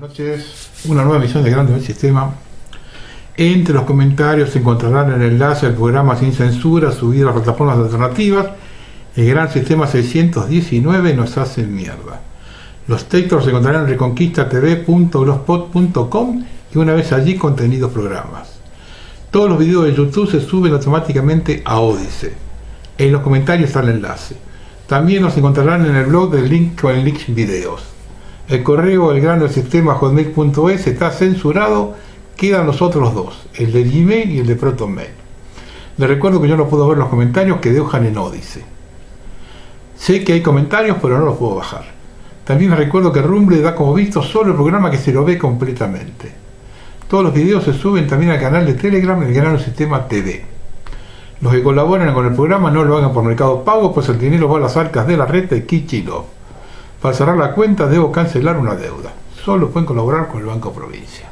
noches, una nueva emisión de Grande del Sistema. Entre los comentarios se encontrarán el enlace al programa Sin Censura subido a las plataformas alternativas. El Gran Sistema 619 nos hace mierda. Los textos se encontrarán en reconquistatv.blogspot.com y una vez allí contenidos programas. Todos los videos de YouTube se suben automáticamente a Odysee. En los comentarios está el enlace. También nos encontrarán en el blog del link con el link videos. El correo elgrandosistema@hotmail.es está censurado, quedan los otros dos, el de Gmail y el de ProtonMail. Les recuerdo que yo no puedo ver los comentarios que dejan en Odysee. Sé que hay comentarios, pero no los puedo bajar. También les recuerdo que Rumble da como visto solo el programa que se lo ve completamente. Todos los videos se suben también al canal de Telegram, el Gran Sistema TV. Los que colaboran con el programa no lo hagan por Mercado Pago, pues el dinero va a las arcas de la red de Kichilov. Para cerrar la cuenta debo cancelar una deuda. Solo pueden colaborar con el Banco Provincia.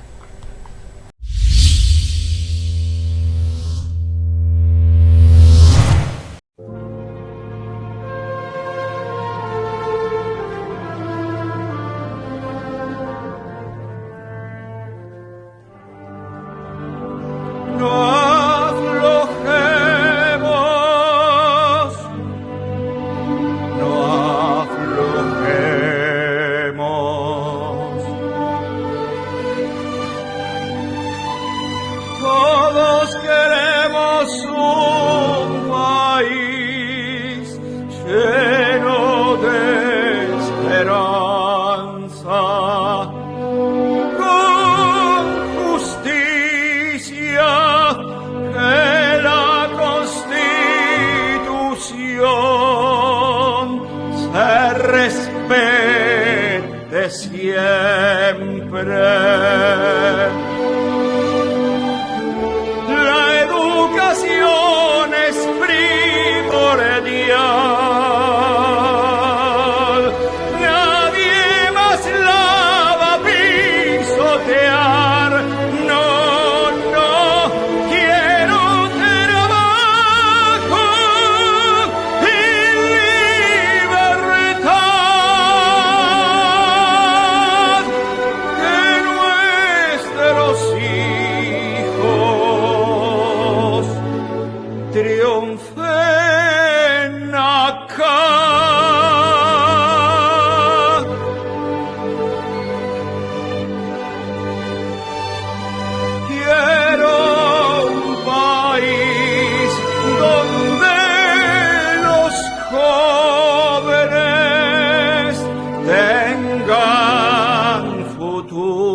Todos queremos un país lleno de esperanza, con justicia, que la Constitución se respete siempre. Es primordial, nadie más la va a pisotear. No, no, quiero trabajo y libertad, que nuestros hijos triunfen acá. Quiero un país donde los jóvenes tengan futuro.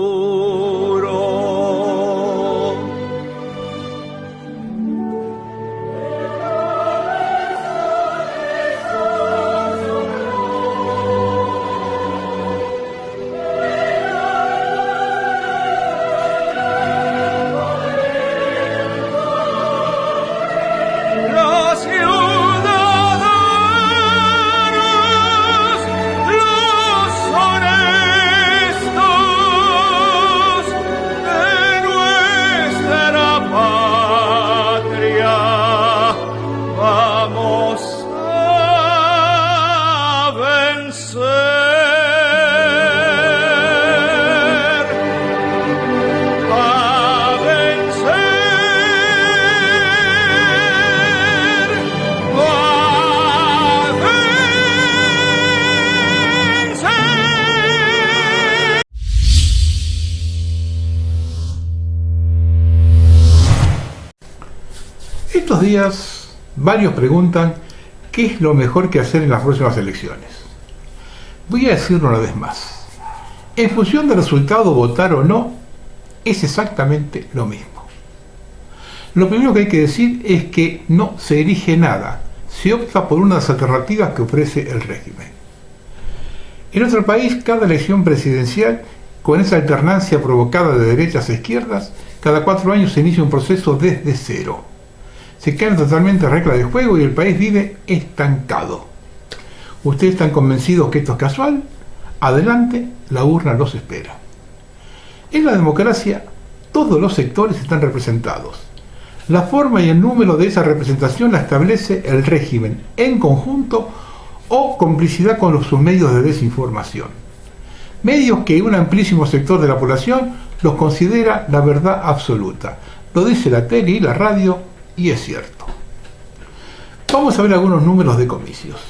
Los ciudadanos, los honestos de nuestra patria, vamos a vencer. Estos días varios preguntan qué es lo mejor que hacer en las próximas elecciones. Voy a decirlo una vez más. En función del resultado, votar o no es exactamente lo mismo. Lo primero que hay que decir es que no se elige nada, se opta por una de las alternativas que ofrece el régimen. En nuestro país, cada elección presidencial, con esa alternancia provocada de derechas a izquierdas, cada 4 años se inicia un proceso desde cero. Se caen totalmente reglas de juego y el país vive estancado. ¿Ustedes están convencidos que esto es casual? Adelante, la urna los espera. En la democracia, todos los sectores están representados. La forma y el número de esa representación la establece el régimen en conjunto o complicidad con sus medios de desinformación. medios que un amplísimo sector de la población los considera la verdad absoluta. Lo dice la tele y la radio, y es cierto. Vamos a ver algunos números de comicios.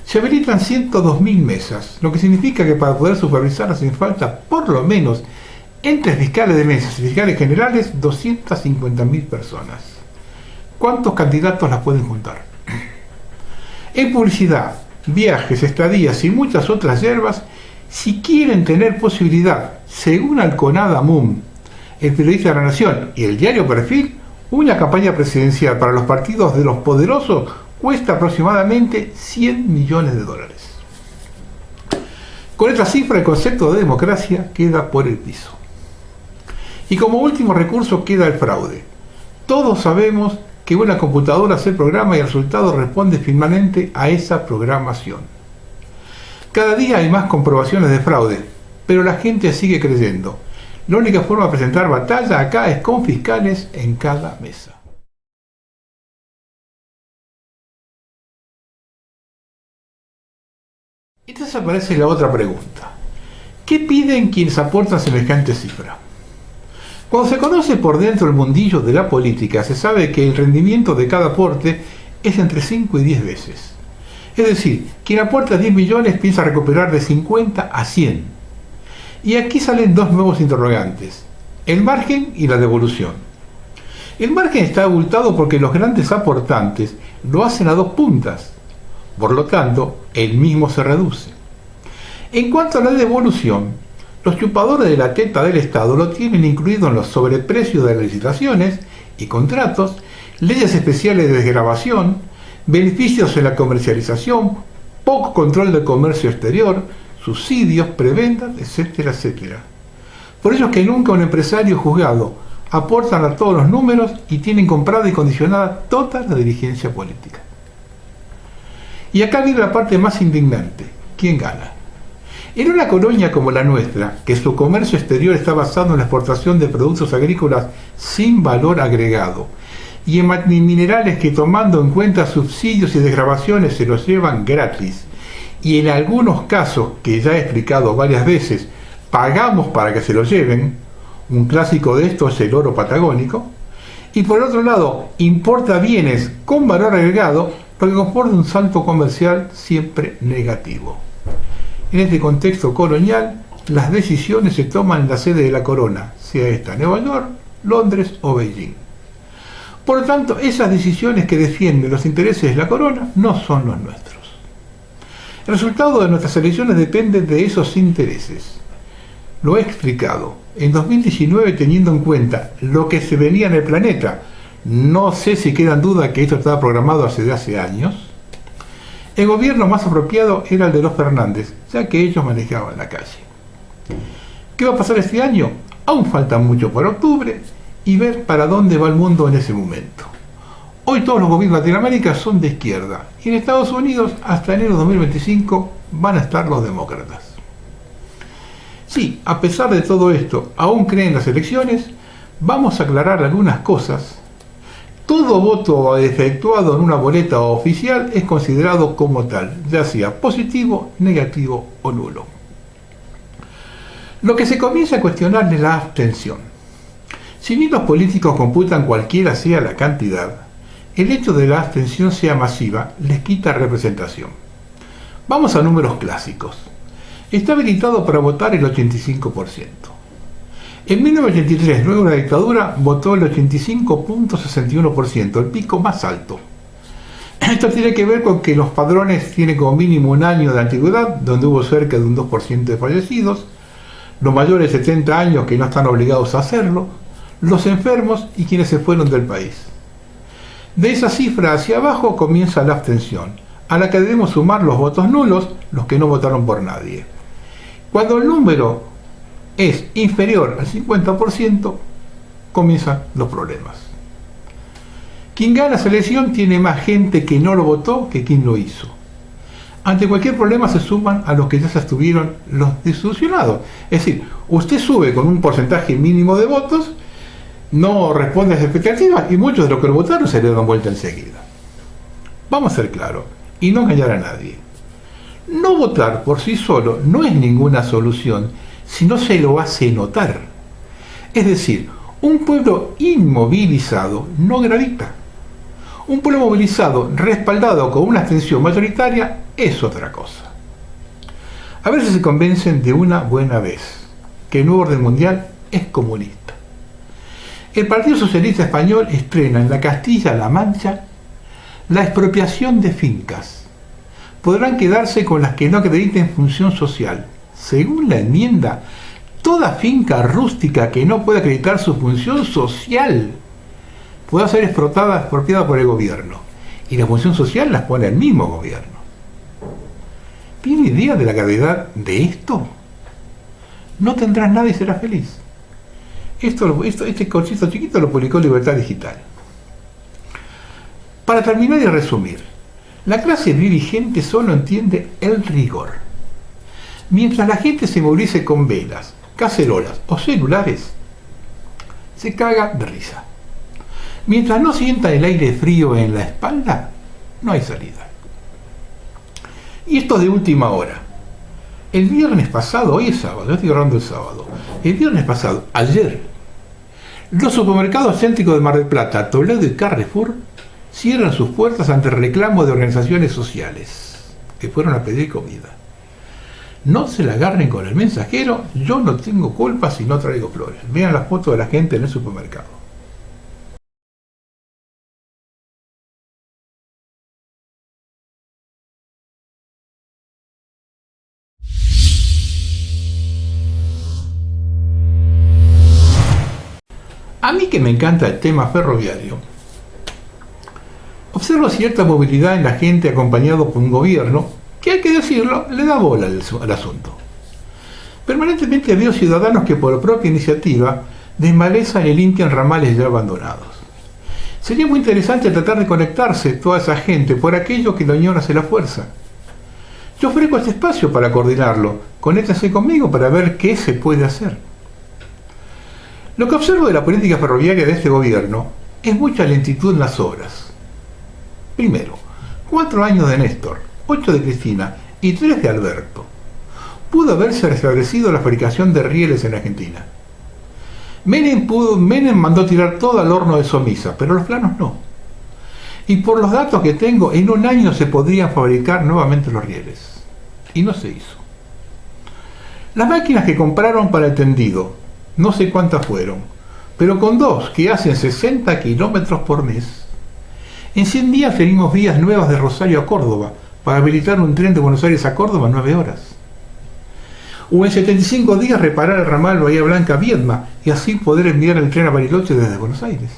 Se habilitan 102.000 mesas, lo que significa que para poder supervisar hacen falta por lo menos entre fiscales de mesas y fiscales generales 250.000 personas. ¿Cuántos candidatos las pueden juntar? En publicidad, viajes, estadías y muchas otras hierbas, si quieren tener posibilidad, según Alconada Mum, el periodista de la Nación y el diario Perfil, una campaña presidencial para los partidos de los poderosos cuesta aproximadamente $100 millones. Con esta cifra el concepto de democracia queda por el piso. Y como último recurso queda el fraude. Todos sabemos que una computadora hace el programa y el resultado responde finalmente a esa programación. Cada día hay más comprobaciones de fraude, pero la gente sigue creyendo. La única forma de presentar batalla acá es con fiscales en cada mesa. Entonces aparece la otra pregunta. ¿Qué piden quienes aportan semejante cifra? Cuando se conoce por dentro el mundillo de la política, se sabe que el rendimiento de cada aporte es entre 5 y 10 veces. Es decir, quien aporta 10 millones piensa recuperar de 50 a 100. Y aquí salen dos nuevos interrogantes, el margen y la devolución. El margen está abultado porque los grandes aportantes lo hacen a dos puntas, por lo tanto, el mismo se reduce. En cuanto a la devolución, los chupadores de la teta del Estado lo tienen incluido en los sobreprecios de las licitaciones y contratos, leyes especiales de desgravación, beneficios en la comercialización, poco control del comercio exterior, subsidios, prebendas, etcétera, etcétera. Por ello es que nunca un empresario juzgado aportan a todos los números y tienen comprada y condicionada toda la dirigencia política. Y acá viene la parte más indignante. ¿Quién gana? En una colonia como la nuestra, que su comercio exterior está basado en la exportación de productos agrícolas sin valor agregado, y en minerales que tomando en cuenta subsidios y desgravaciones se los llevan gratis, y en algunos casos, que ya he explicado varias veces, pagamos para que se lo lleven, un clásico de esto es el oro patagónico, y por otro lado, importa bienes con valor agregado, lo que comporta un salto comercial siempre negativo. En este contexto colonial, las decisiones se toman en la sede de la corona, sea esta Nueva York, Londres o Beijing. Por lo tanto, esas decisiones que defienden los intereses de la corona no son los nuestros. El resultado de nuestras elecciones depende de esos intereses. Lo he explicado. En 2019, teniendo en cuenta lo que se venía en el planeta, no sé si queda en duda que esto estaba programado hace años, el gobierno más apropiado era el de los Fernández, ya que ellos manejaban la calle. ¿Qué va a pasar este año? Aún falta mucho para octubre y ver para dónde va el mundo en ese momento. Hoy todos los gobiernos de Latinoamérica son de izquierda y en Estados Unidos hasta enero de 2025 van a estar los demócratas. Sí, a pesar de todo esto, aún creen las elecciones, vamos a aclarar algunas cosas. Todo voto efectuado en una boleta oficial es considerado como tal, ya sea positivo, negativo o nulo. Lo que se comienza a cuestionar es la abstención. Si bien los políticos computan cualquiera sea la cantidad, el hecho de la abstención sea masiva les quita representación. Vamos a números clásicos. Está habilitado para votar el 85%. En 1983, luego de la dictadura, votó el 85.61%, el pico más alto. Esto tiene que ver con que los padrones tienen como mínimo un año de antigüedad, donde hubo cerca de un 2% de fallecidos, los mayores de 70 años que no están obligados a hacerlo, los enfermos y quienes se fueron del país. De esa cifra hacia abajo comienza la abstención, a la que debemos sumar los votos nulos, los que no votaron por nadie. Cuando el número es inferior al 50%, comienzan los problemas. Quien gana esa elección tiene más gente que no lo votó que quien lo hizo. Ante cualquier problema se suman a los que ya se estuvieron los desilusionados. Es decir, usted sube con un porcentaje mínimo de votos, no responde a las expectativas y muchos de los que lo votaron se le dan vuelta enseguida. Vamos a ser claros y no engañar a nadie. No votar por sí solo no es ninguna solución si no se lo hace notar. Es decir, un pueblo inmovilizado no gravita. Un pueblo movilizado, respaldado con una abstención mayoritaria, es otra cosa. A ver si se convencen de una buena vez que el nuevo orden mundial es comunista. El Partido Socialista Español estrena en la Castilla-La Mancha la expropiación de fincas. Podrán quedarse con las que no acrediten función social. Según la enmienda, toda finca rústica que no pueda acreditar su función social pueda ser expropiada por el gobierno. Y la función social las pone el mismo gobierno. ¿Tiene idea de la gravedad de esto? No tendrás nada y serás feliz. Este cochito chiquito lo publicó Libertad Digital. Para terminar y resumir, la clase dirigente solo entiende el rigor. Mientras la gente se movilice con velas, cacerolas o celulares, se caga de risa. Mientras no sienta el aire frío en la espalda, no hay salida. Y esto de última hora. El viernes pasado, hoy es sábado, yo estoy hablando del sábado. El viernes pasado, ayer, los supermercados céntricos de Mar del Plata, Toledo y Carrefour cierran sus puertas ante reclamos de organizaciones sociales que fueron a pedir comida. No se la agarren con el mensajero, yo no tengo culpa si no traigo flores. Vean las fotos de la gente en el supermercado. A mí que me encanta el tema ferroviario, observo cierta movilidad en la gente acompañado por un gobierno que, hay que decirlo, le da bola al asunto. Permanentemente veo ciudadanos que por propia iniciativa desmalezan y limpian ramales ya abandonados. Sería muy interesante tratar de conectarse toda esa gente por aquello que la unión hace la fuerza. Yo ofrezco este espacio para coordinarlo. Conéctense conmigo para ver qué se puede hacer. Lo que observo de la política ferroviaria de este gobierno es mucha lentitud en las obras. Primero, 4 años de Néstor, 8 de Cristina y 3 de Alberto. Pudo haberse restablecido la fabricación de rieles en Argentina. Menem mandó tirar todo al horno de Somisa, pero los planos no. Y por los datos que tengo, en un año se podrían fabricar nuevamente los rieles. Y no se hizo. Las máquinas que compraron para el tendido, no sé cuántas fueron, pero con 2 que hacen 60 kilómetros por mes, en 100 días tenemos vías nuevas de Rosario a Córdoba para habilitar un tren de Buenos Aires a Córdoba en 9 horas. O en 75 días reparar el ramal Bahía Blanca-Viedma y así poder enviar el tren a Bariloche desde Buenos Aires.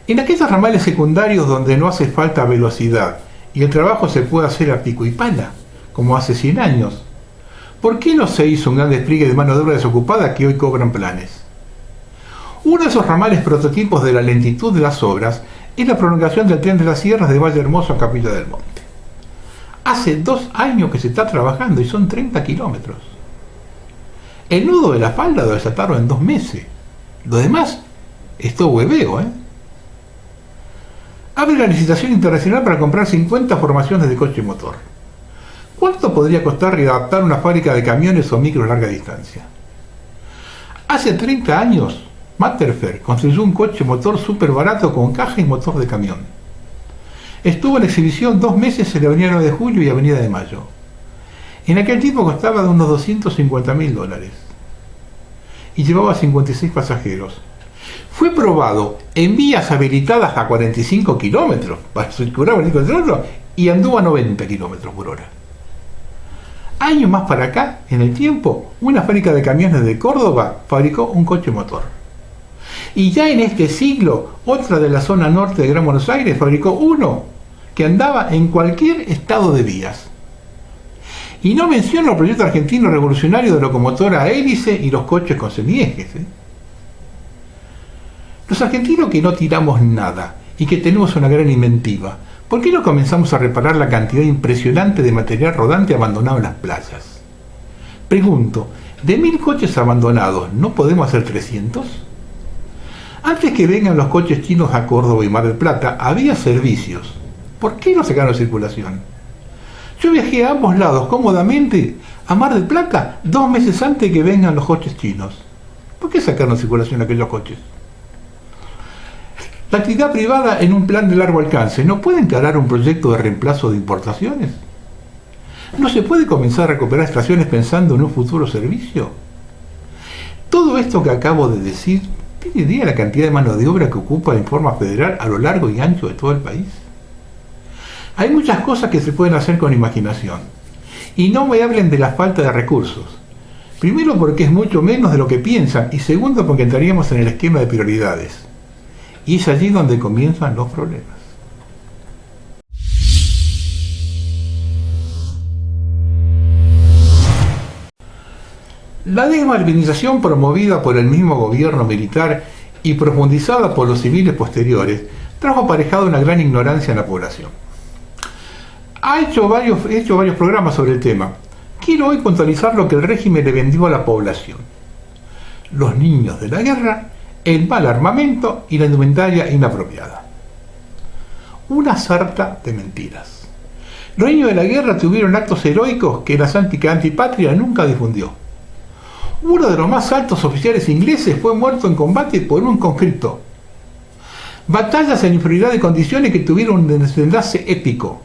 En aquellos ramales secundarios donde no hace falta velocidad y el trabajo se puede hacer a pico y pala, como hace 100 años, ¿por qué no se hizo un gran despliegue de mano de obra desocupada que hoy cobran planes? Uno de esos ramales prototipos de la lentitud de las obras es la prolongación del tren de las Sierras de Valle Hermoso a Capilla del Monte. Hace 2 años que se está trabajando y son 30 kilómetros. El nudo de la falda lo desataron en 2 meses. Lo demás es todo hueveo, Abre la licitación internacional para comprar 50 formaciones de coche motor. ¿Cuánto podría costar readaptar una fábrica de camiones o micros larga distancia? Hace 30 años, Matterfer construyó un coche motor súper barato con caja y motor de camión. Estuvo en exhibición 2 meses en la Avenida 9 de Julio y Avenida de Mayo. En aquel tiempo costaba de unos $250.000 y llevaba 56 pasajeros. Fue probado en vías habilitadas a 45 kilómetros para circular y anduvo a 90 kilómetros por hora. Años más para acá, en el tiempo, una fábrica de camiones de Córdoba fabricó un coche motor. Y ya en este siglo, otra de la zona norte de Gran Buenos Aires fabricó uno que andaba en cualquier estado de vías. Y no menciono el proyecto argentino revolucionario de locomotora a hélice y los coches con semiejes. Los argentinos que no tiramos nada y que tenemos una gran inventiva, ¿por qué no comenzamos a reparar la cantidad impresionante de material rodante abandonado en las playas? Pregunto, de 1000 coches abandonados, ¿no podemos hacer 300? Antes que vengan los coches chinos a Córdoba y Mar del Plata, había servicios. ¿Por qué no sacaron circulación? Yo viajé a ambos lados cómodamente a Mar del Plata 2 meses antes de que vengan los coches chinos. ¿Por qué sacaron circulación aquellos coches? La actividad privada en un plan de largo alcance no puede encarar un proyecto de reemplazo de importaciones. ¿No se puede comenzar a recuperar estaciones pensando en un futuro servicio? Todo esto que acabo de decir, ¿tiene idea de la cantidad de mano de obra que ocupa en forma federal a lo largo y ancho de todo el país? Hay muchas cosas que se pueden hacer con imaginación. Y no me hablen de la falta de recursos. Primero porque es mucho menos de lo que piensan y segundo porque entraríamos en el esquema de prioridades. Y es allí donde comienzan los problemas. La desmalvinización promovida por el mismo gobierno militar y profundizada por los civiles posteriores trajo aparejado una gran ignorancia en la población. He hecho varios programas sobre el tema. Quiero hoy puntualizar lo que el régimen le vendió a la población: los niños de la guerra, el mal armamento y la indumentaria inapropiada. Una sarta de mentiras. Los niños de la guerra tuvieron actos heroicos que la antipatria nunca difundió. Uno de los más altos oficiales ingleses fue muerto en combate por un conscripto. Batallas en inferioridad de condiciones que tuvieron un desenlace épico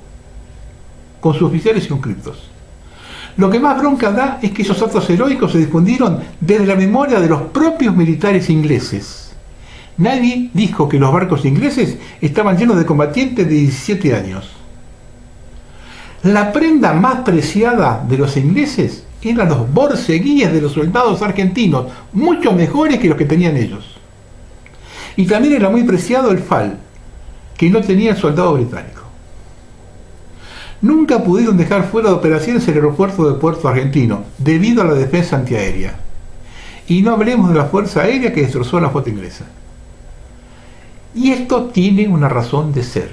con sus oficiales y conscriptos. Lo que más bronca da es que esos actos heroicos se difundieron desde la memoria de los propios militares ingleses. Nadie dijo que los barcos ingleses estaban llenos de combatientes de 17 años. La prenda más preciada de los ingleses eran los borceguíes de los soldados argentinos, mucho mejores que los que tenían ellos. Y también era muy preciado el fal, que no tenía el soldado británico. Nunca pudieron dejar fuera de operaciones el aeropuerto de Puerto Argentino, debido a la defensa antiaérea. Y no hablemos de la fuerza aérea que destrozó la flota inglesa. Y esto tiene una razón de ser.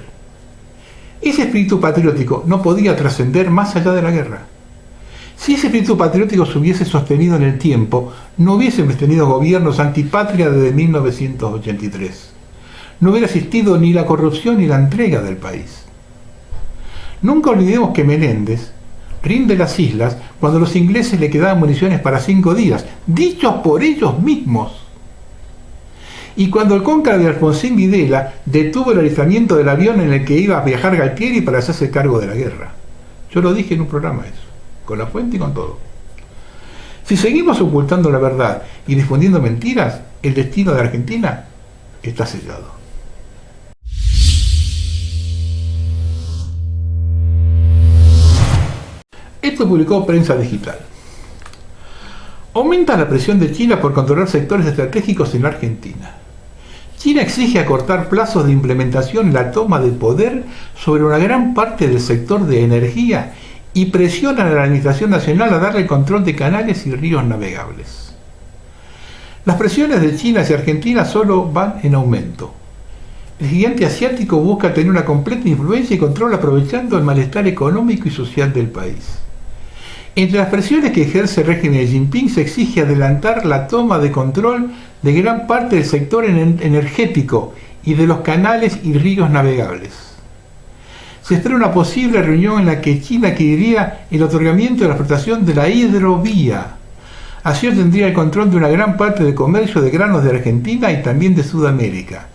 Ese espíritu patriótico no podía trascender más allá de la guerra. Si ese espíritu patriótico se hubiese sostenido en el tiempo, no hubiesen tenido gobiernos antipatria desde 1983. No hubiera existido ni la corrupción ni la entrega del país. Nunca olvidemos que Menéndez rinde las islas cuando los ingleses le quedaban municiones para 5 días, dichos por ellos mismos. Y cuando el cónclave de Alfonsín Videla detuvo el alistamiento del avión en el que iba a viajar Galtieri para hacerse cargo de la guerra. Yo lo dije en un programa eso, con la fuente y con todo. Si seguimos ocultando la verdad y difundiendo mentiras, el destino de Argentina está sellado. Esto publicó Prensa Digital. Aumenta la presión de China por controlar sectores estratégicos en Argentina. China exige acortar plazos de implementación en la toma de poder sobre una gran parte del sector de energía y presiona a la Administración Nacional a darle control de canales y ríos navegables. Las presiones de China hacia Argentina solo van en aumento. El gigante asiático busca tener una completa influencia y control aprovechando el malestar económico y social del país. Entre las presiones que ejerce el régimen de Jinping se exige adelantar la toma de control de gran parte del sector energético y de los canales y ríos navegables. Se espera una posible reunión en la que China adquiriría el otorgamiento de la explotación de la hidrovía. Así obtendría el control de una gran parte del comercio de granos de Argentina y también de Sudamérica.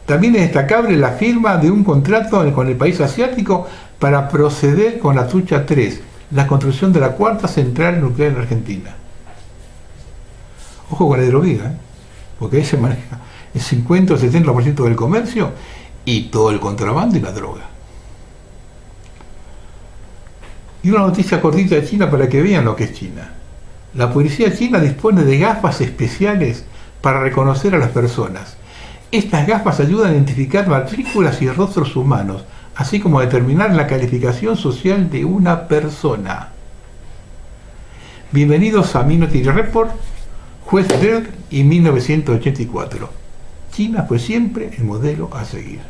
También es destacable la firma de un contrato con el país asiático para proceder con la Trucha 3, la construcción de la 4ª central nuclear en Argentina. Ojo con la hidrovía, porque ahí se maneja el 50 o 70% del comercio y todo el contrabando y la droga. Y una noticia cortita de China para que vean lo que es China. La policía china dispone de gafas especiales para reconocer a las personas. Estas gafas ayudan a identificar matrículas y rostros humanos, así como a determinar la calificación social de una persona. Bienvenidos a Minority Report, Juez Dredd y 1984. China fue siempre el modelo a seguir.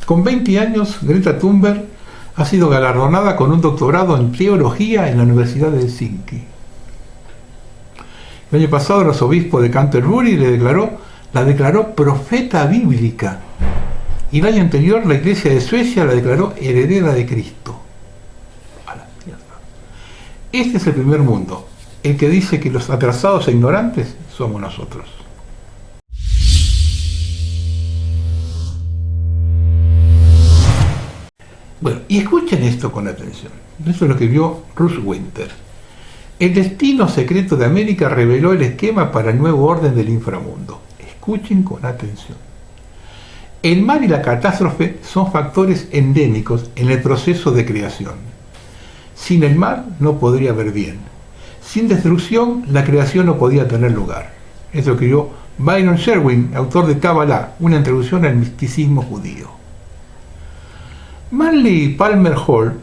Con 20 años, Greta Thunberg ha sido galardonada con un doctorado en teología en la Universidad de Helsinki. El año pasado el arzobispo de Canterbury le declaró la declaró profeta bíblica y el año anterior la Iglesia de Suecia la declaró heredera de Cristo. A la mierda. Este es el primer mundo, el que dice que los atrasados e ignorantes somos nosotros. Bueno, y escuchen esto con atención. Eso es lo que vio Russ Winter. El destino secreto de América reveló el esquema para el nuevo orden del inframundo. Escuchen con atención. El mal y la catástrofe son factores endémicos en el proceso de creación. Sin el mal no podría haber bien. Sin destrucción, la creación no podía tener lugar. Eso escribió Byron Sherwin, autor de Kabbalah, una introducción al misticismo judío. Manly Palmer Hall,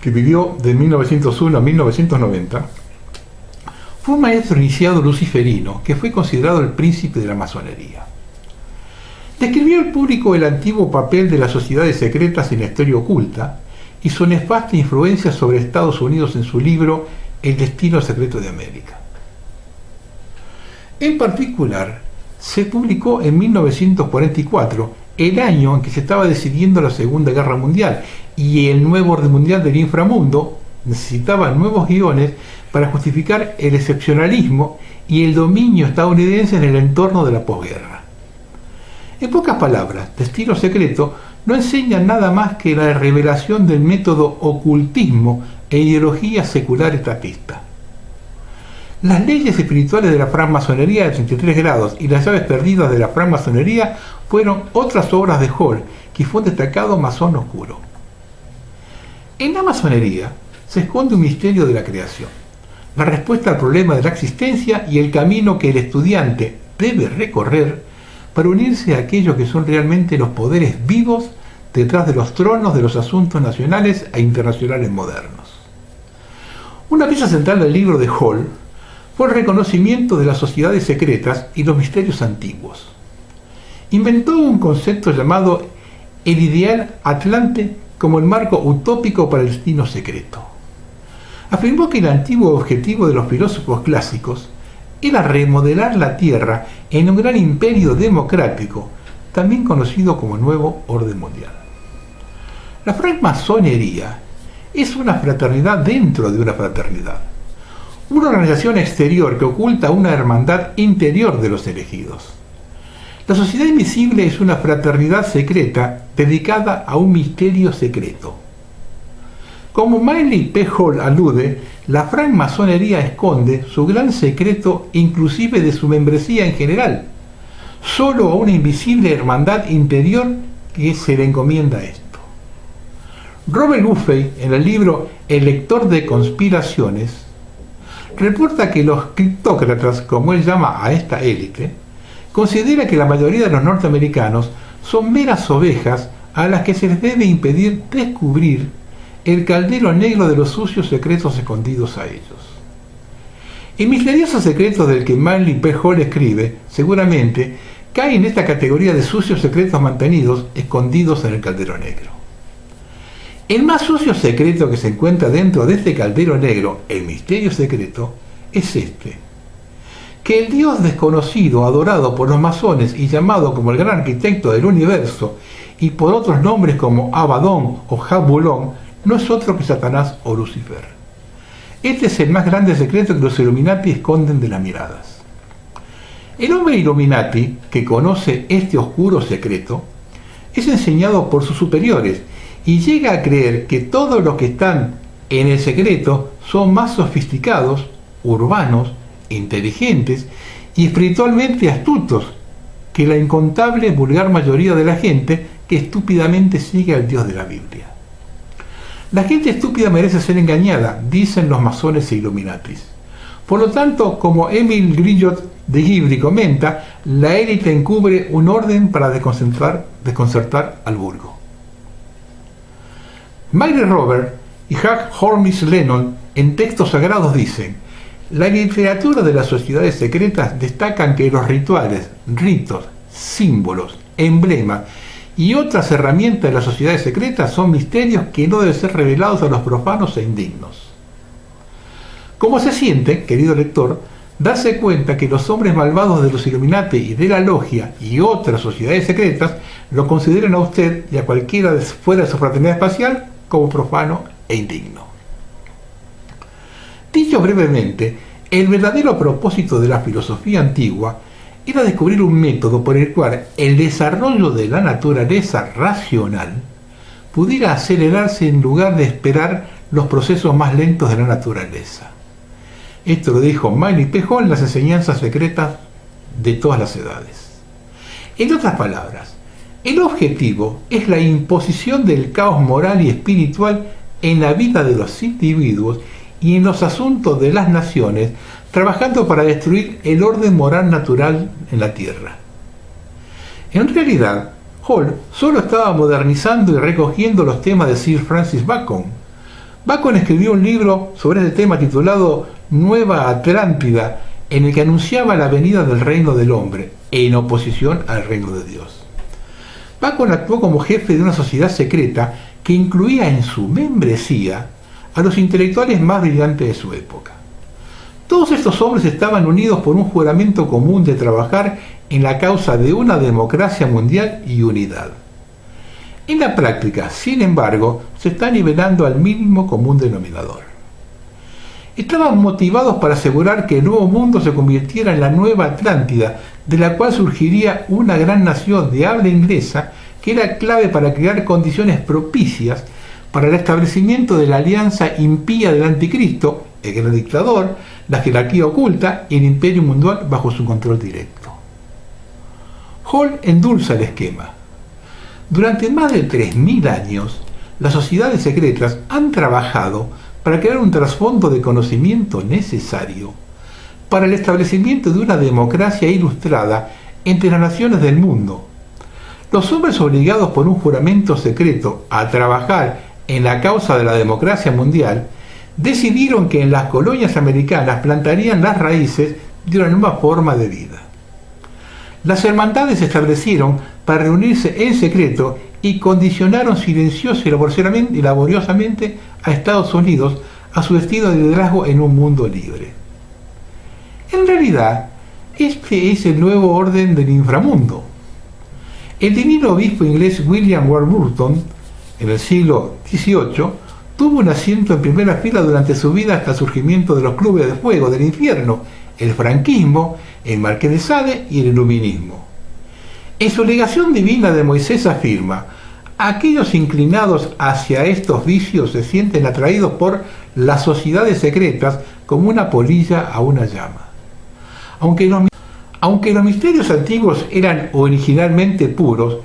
que vivió de 1901 a 1990, fue un maestro iniciado luciferino que fue considerado el príncipe de la masonería. Describió al público el antiguo papel de las sociedades secretas en la historia oculta y su nefasta influencia sobre Estados Unidos en su libro El destino secreto de América. En particular, se publicó en 1944, el año en que se estaba decidiendo la Segunda Guerra Mundial, y el nuevo orden mundial del inframundo necesitaba nuevos guiones para justificar el excepcionalismo y el dominio estadounidense en el entorno de la posguerra. En pocas palabras, Destino Secreto no enseña nada más que la revelación del método ocultismo e ideología secular estatista. Las leyes espirituales de la francmasonería de 33 grados y las llaves perdidas de la francmasonería fueron otras obras de Hall, que fue un destacado masón oscuro. En la masonería se esconde un misterio de la creación, la respuesta al problema de la existencia y el camino que el estudiante debe recorrer para unirse a aquellos que son realmente los poderes vivos detrás de los tronos de los asuntos nacionales e internacionales modernos. Una pieza central del libro de Hall fue el reconocimiento de las sociedades secretas y los misterios antiguos. Inventó un concepto llamado el ideal atlante como el marco utópico para el destino secreto. Afirmó que el antiguo objetivo de los filósofos clásicos era remodelar la Tierra en un gran imperio democrático, también conocido como Nuevo Orden Mundial. La francmasonería es una fraternidad dentro de una fraternidad, una organización exterior que oculta una hermandad interior de los elegidos. La sociedad invisible es una fraternidad secreta dedicada a un misterio secreto. Como Manly P. Hall alude, la francmasonería esconde su gran secreto inclusive de su membresía en general, solo a una invisible hermandad interior que se le encomienda esto. Robert Guffey, en el libro El lector de conspiraciones, reporta que los criptócratas, como él llama a esta élite, considera que la mayoría de los norteamericanos son meras ovejas a las que se les debe impedir descubrir el caldero negro de los sucios secretos escondidos a ellos. El misterioso secreto del que Manly P. Hall escribe, seguramente, cae en esta categoría de sucios secretos mantenidos escondidos en el caldero negro. El más sucio secreto que se encuentra dentro de este caldero negro, el misterio secreto, es este: que el Dios desconocido, adorado por los masones y llamado como el gran arquitecto del universo, y por otros nombres como Abaddon o Jabulón, no es otro que Satanás o Lucifer. Este es el más grande secreto que los Illuminati esconden de las miradas. El hombre Illuminati, que conoce este oscuro secreto, es enseñado por sus superiores y llega a creer que todos los que están en el secreto son más sofisticados, urbanos, inteligentes y espiritualmente astutos que la incontable vulgar mayoría de la gente que estúpidamente sigue al Dios de la Biblia. La gente estúpida merece ser engañada, dicen los masones e Illuminatis. Por lo tanto, como Emil Grillot de Gibri comenta, la élite encubre un orden para desconcertar al vulgo. Mary Robert y Hugh Hormis Lennon en textos sagrados dicen: la literatura de las sociedades secretas destacan que los rituales, ritos, símbolos, emblemas y otras herramientas de las sociedades secretas son misterios que no deben ser revelados a los profanos e indignos. Como se siente, querido lector, darse cuenta que los hombres malvados de los Illuminati y de la Logia y otras sociedades secretas lo consideran a usted y a cualquiera fuera de su fraternidad espacial como profano e indigno. Dicho brevemente, el verdadero propósito de la filosofía antigua era descubrir un método por el cual el desarrollo de la naturaleza racional pudiera acelerarse en lugar de esperar los procesos más lentos de la naturaleza. Esto lo dijo Manly P. Hall en las enseñanzas secretas de todas las edades. En otras palabras, el objetivo es la imposición del caos moral y espiritual en la vida de los individuos y en los asuntos de las naciones, trabajando para destruir el orden moral natural en la Tierra. En realidad, Hall solo estaba modernizando y recogiendo los temas de Sir Francis Bacon. Bacon escribió un libro sobre este tema titulado Nueva Atlántida, en el que anunciaba la venida del reino del hombre, en oposición al reino de Dios. Bacon actuó como jefe de una sociedad secreta que incluía en su membresía a los intelectuales más brillantes de su época. Todos estos hombres estaban unidos por un juramento común de trabajar en la causa de una democracia mundial y unidad. En la práctica, sin embargo, se está nivelando al mínimo común denominador. Estaban motivados para asegurar que el nuevo mundo se convirtiera en la nueva Atlántida, de la cual surgiría una gran nación de habla inglesa que era clave para crear condiciones propicias para el establecimiento de la alianza impía del anticristo, el gran dictador, la jerarquía oculta y el imperio mundial bajo su control directo. Hall endulza el esquema. Durante más de 3.000 años, las sociedades secretas han trabajado para crear un trasfondo de conocimiento necesario para el establecimiento de una democracia ilustrada entre las naciones del mundo. Los hombres obligados por un juramento secreto a trabajar en la causa de la democracia mundial decidieron que en las colonias americanas plantarían las raíces de una nueva forma de vida. Las hermandades se establecieron para reunirse en secreto y condicionaron silenciosa y laboriosamente a Estados Unidos a su destino de liderazgo en un mundo libre. En realidad, este es el nuevo orden del inframundo. El divino obispo inglés William Warburton, en el siglo XVIII, tuvo un asiento en primera fila durante su vida hasta el surgimiento de los clubes de fuego del infierno, el franquismo, el Marqués de Sade y el iluminismo. En su legación divina de Moisés afirma: aquellos inclinados hacia estos vicios se sienten atraídos por las sociedades secretas como una polilla a una llama. Aunque los misterios antiguos eran originalmente puros,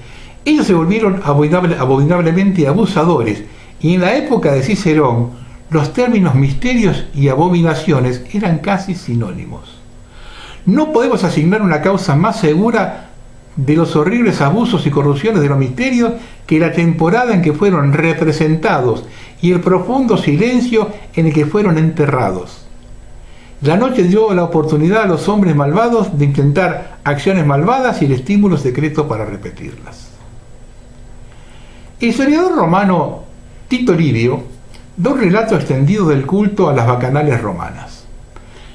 ellos se volvieron abominablemente abusadores, y en la época de Cicerón, los términos misterios y abominaciones eran casi sinónimos. No podemos asignar una causa más segura de los horribles abusos y corrupciones de los misterios que la temporada en que fueron representados y el profundo silencio en el que fueron enterrados. La noche dio la oportunidad a los hombres malvados de intentar acciones malvadas y el estímulo secreto para repetirlas. El historiador romano Tito Livio da un relato extendido del culto a las bacanales romanas.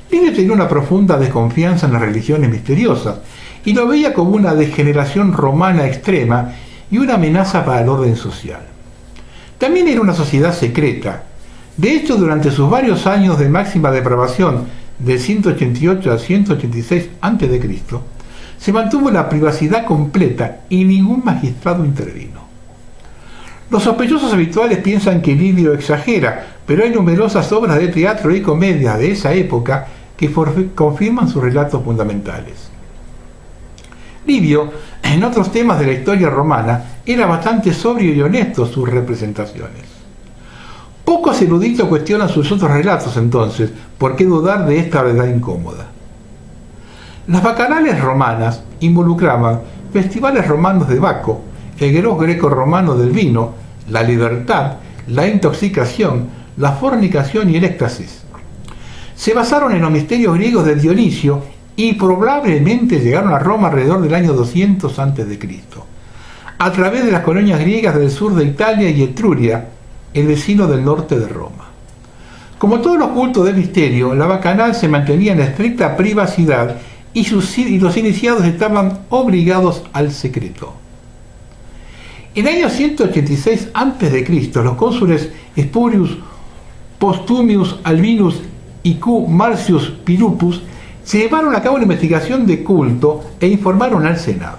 Livio tenía una profunda desconfianza en las religiones misteriosas y lo veía como una degeneración romana extrema y una amenaza para el orden social. También era una sociedad secreta. De hecho, durante sus varios años de máxima depravación, del 188 al 186 a.C., se mantuvo la privacidad completa y ningún magistrado intervino. Los sospechosos habituales piensan que Livio exagera, pero hay numerosas obras de teatro y comedia de esa época que confirman sus relatos fundamentales. Livio, en otros temas de la historia romana, era bastante sobrio y honesto en sus representaciones. Pocos eruditos cuestionan sus otros relatos entonces, ¿por qué dudar de esta verdad incómoda? Las bacanales romanas involucraban festivales romanos de Baco, el gros greco-romano del vino, la libertad, la intoxicación, la fornicación y el éxtasis. Se basaron en los misterios griegos de Dionisio y probablemente llegaron a Roma alrededor del año 200 a.C., a través de las colonias griegas del sur de Italia y Etruria, el vecino del norte de Roma. Como todos los cultos de misterio, la bacanal se mantenía en estricta privacidad y los iniciados estaban obligados al secreto. En el año 186 a.C., los cónsules Spurius Postumius Albinus y Q. Marcius Pirupus se llevaron a cabo una investigación de culto e informaron al Senado.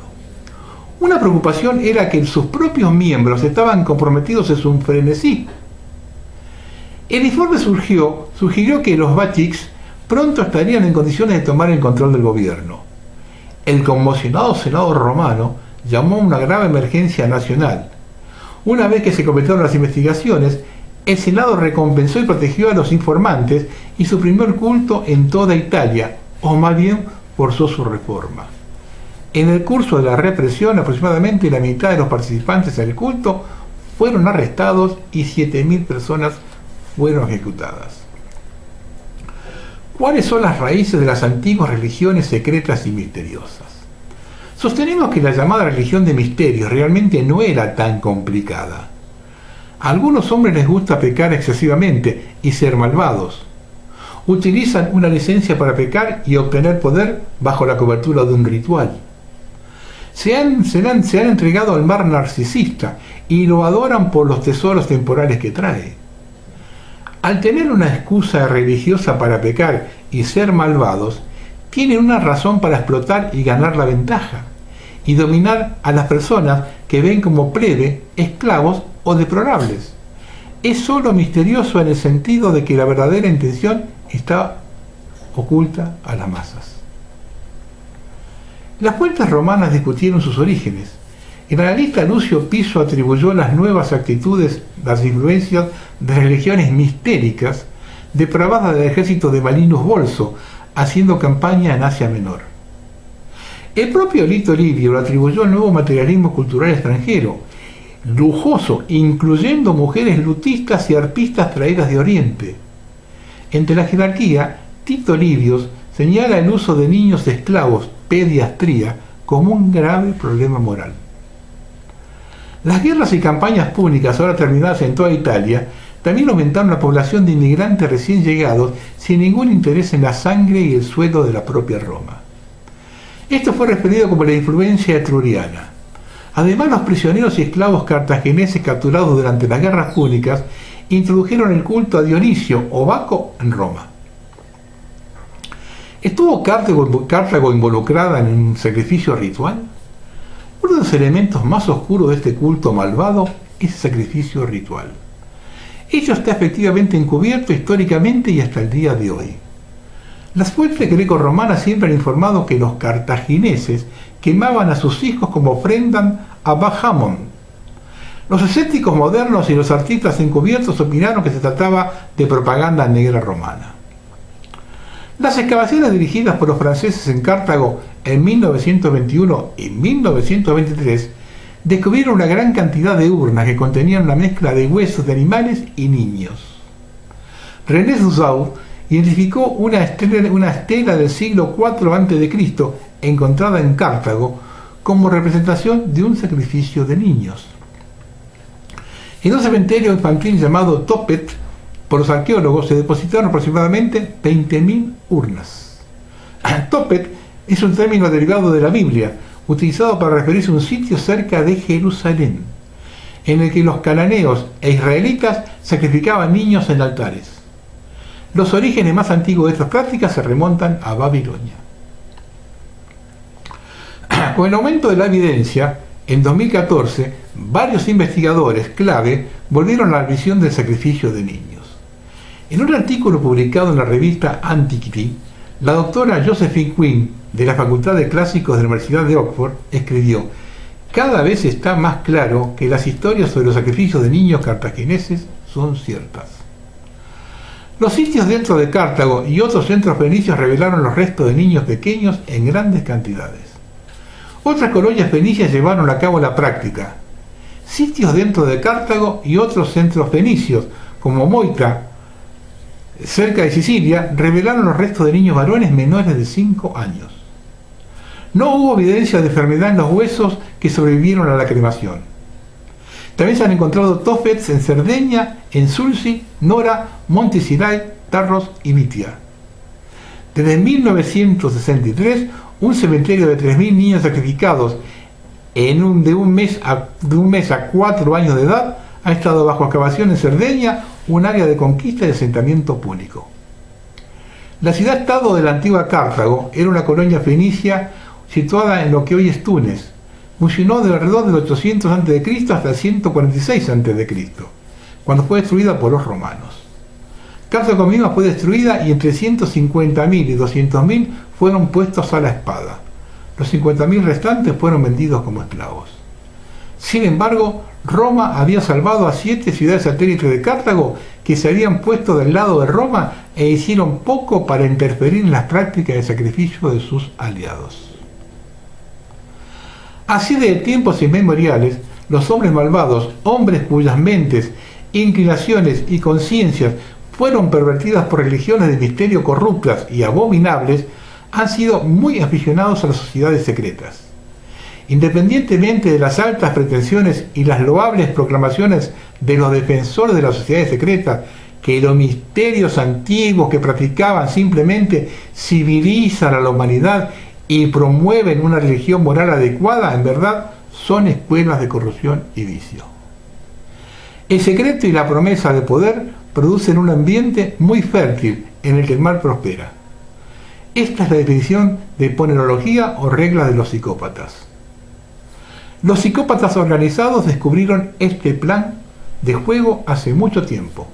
Una preocupación era que sus propios miembros estaban comprometidos en su frenesí. El informe sugirió que los Batiks pronto estarían en condiciones de tomar el control del gobierno. El conmocionado Senado romano llamó a una grave emergencia nacional. Una vez que se completaron las investigaciones, el Senado recompensó y protegió a los informantes y suprimió el culto en toda Italia, o más bien forzó su reforma. En el curso de la represión, aproximadamente la mitad de los participantes del culto fueron arrestados y 7.000 personas fueron ejecutadas. ¿Cuáles son las raíces de las antiguas religiones secretas y misteriosas? Sostenemos que la llamada religión de misterios realmente no era tan complicada. A algunos hombres les gusta pecar excesivamente y ser malvados. Utilizan una licencia para pecar y obtener poder bajo la cobertura de un ritual. Se han entregado al mar narcisista y lo adoran por los tesoros temporales que trae. Al tener una excusa religiosa para pecar y ser malvados, tienen una razón para explotar y ganar la ventaja, y dominar a las personas que ven como plebe, esclavos o deplorables. Es solo misterioso en el sentido de que la verdadera intención está oculta a las masas. Las fuentes romanas discutieron sus orígenes. El analista Lucio Piso atribuyó las nuevas actitudes, las influencias de religiones mistéricas depravadas del ejército de Malinus Bolso, haciendo campaña en Asia Menor. El propio Lito Livio lo atribuyó al nuevo materialismo cultural extranjero, lujoso, incluyendo mujeres lutistas y arpistas traídas de Oriente. Entre la jerarquía, Tito Livius señala el uso de niños esclavos, pediastría, como un grave problema moral. Las guerras y campañas púnicas, ahora terminadas en toda Italia, también aumentaron la población de inmigrantes recién llegados sin ningún interés en la sangre y el suelo de la propia Roma. Esto fue referido como la influencia etruriana. Además, los prisioneros y esclavos cartagineses capturados durante las guerras púnicas introdujeron el culto a Dionisio o Baco en Roma. ¿Estuvo Cartago involucrada en un sacrificio ritual? Uno de los elementos más oscuros de este culto malvado es el sacrificio ritual. Ello está efectivamente encubierto históricamente y hasta el día de hoy. Las fuentes greco-romanas siempre han informado que los cartagineses quemaban a sus hijos como ofrenda a Bahamón. Los escépticos modernos y los artistas encubiertos opinaron que se trataba de propaganda negra romana. Las excavaciones dirigidas por los franceses en Cartago en 1921 y 1923 descubrieron una gran cantidad de urnas que contenían una mezcla de huesos de animales y niños. René Dussau identificó una estela del siglo IV a.C. encontrada en Cartago como representación de un sacrificio de niños. En un cementerio infantil llamado Topet, por los arqueólogos se depositaron aproximadamente 20.000 urnas. Topet es un término derivado de la Biblia, utilizado para referirse a un sitio cerca de Jerusalén, en el que los cananeos e israelitas sacrificaban niños en altares. Los orígenes más antiguos de estas prácticas se remontan a Babilonia. Con el aumento de la evidencia, en 2014, varios investigadores clave volvieron a la visión del sacrificio de niños. En un artículo publicado en la revista Antiquity, la doctora Josephine Quinn, de la Facultad de Clásicos de la Universidad de Oxford, escribió: «Cada vez está más claro que las historias sobre los sacrificios de niños cartagineses son ciertas». Los sitios dentro de Cartago y otros centros fenicios revelaron los restos de niños pequeños en grandes cantidades. Otras colonias fenicias llevaron a cabo la práctica. Sitios dentro de Cartago y otros centros fenicios, como Moita, cerca de Sicilia, revelaron los restos de niños varones menores de 5 años. No hubo evidencia de enfermedad en los huesos que sobrevivieron a la cremación. También se han encontrado topets en Cerdeña, en Sulci, Nora, Monte Sirai, Tarros y Mitia. Desde 1963, un cementerio de 3.000 niños sacrificados de un mes a 4 años de edad ha estado bajo excavación en Cerdeña, un área de conquista y asentamiento púnico. La ciudad-estado de la antigua Cartago era una colonia fenicia situada en lo que hoy es Túnez. Funcionó de alrededor del 800 a.C. hasta el 146 a.C., cuando fue destruida por los romanos. Cartago misma fue destruida y entre 150.000 y 200.000 fueron puestos a la espada. Los 50.000 restantes fueron vendidos como esclavos. Sin embargo, Roma había salvado a 7 ciudades satélites de Cartago que se habían puesto del lado de Roma e hicieron poco para interferir en las prácticas de sacrificio de sus aliados. Así de tiempos inmemoriales, los hombres malvados, hombres cuyas mentes, inclinaciones y conciencias fueron pervertidas por religiones de misterio corruptas y abominables, han sido muy aficionados a las sociedades secretas. Independientemente de las altas pretensiones y las loables proclamaciones de los defensores de las sociedades secretas, que los misterios antiguos que practicaban simplemente civilizan a la humanidad y promueven una religión moral adecuada, en verdad son escuelas de corrupción y vicio. El secreto y la promesa de poder producen un ambiente muy fértil en el que el mal prospera. Esta es la definición de ponerología o regla de los psicópatas. Los psicópatas organizados descubrieron este plan de juego hace mucho tiempo.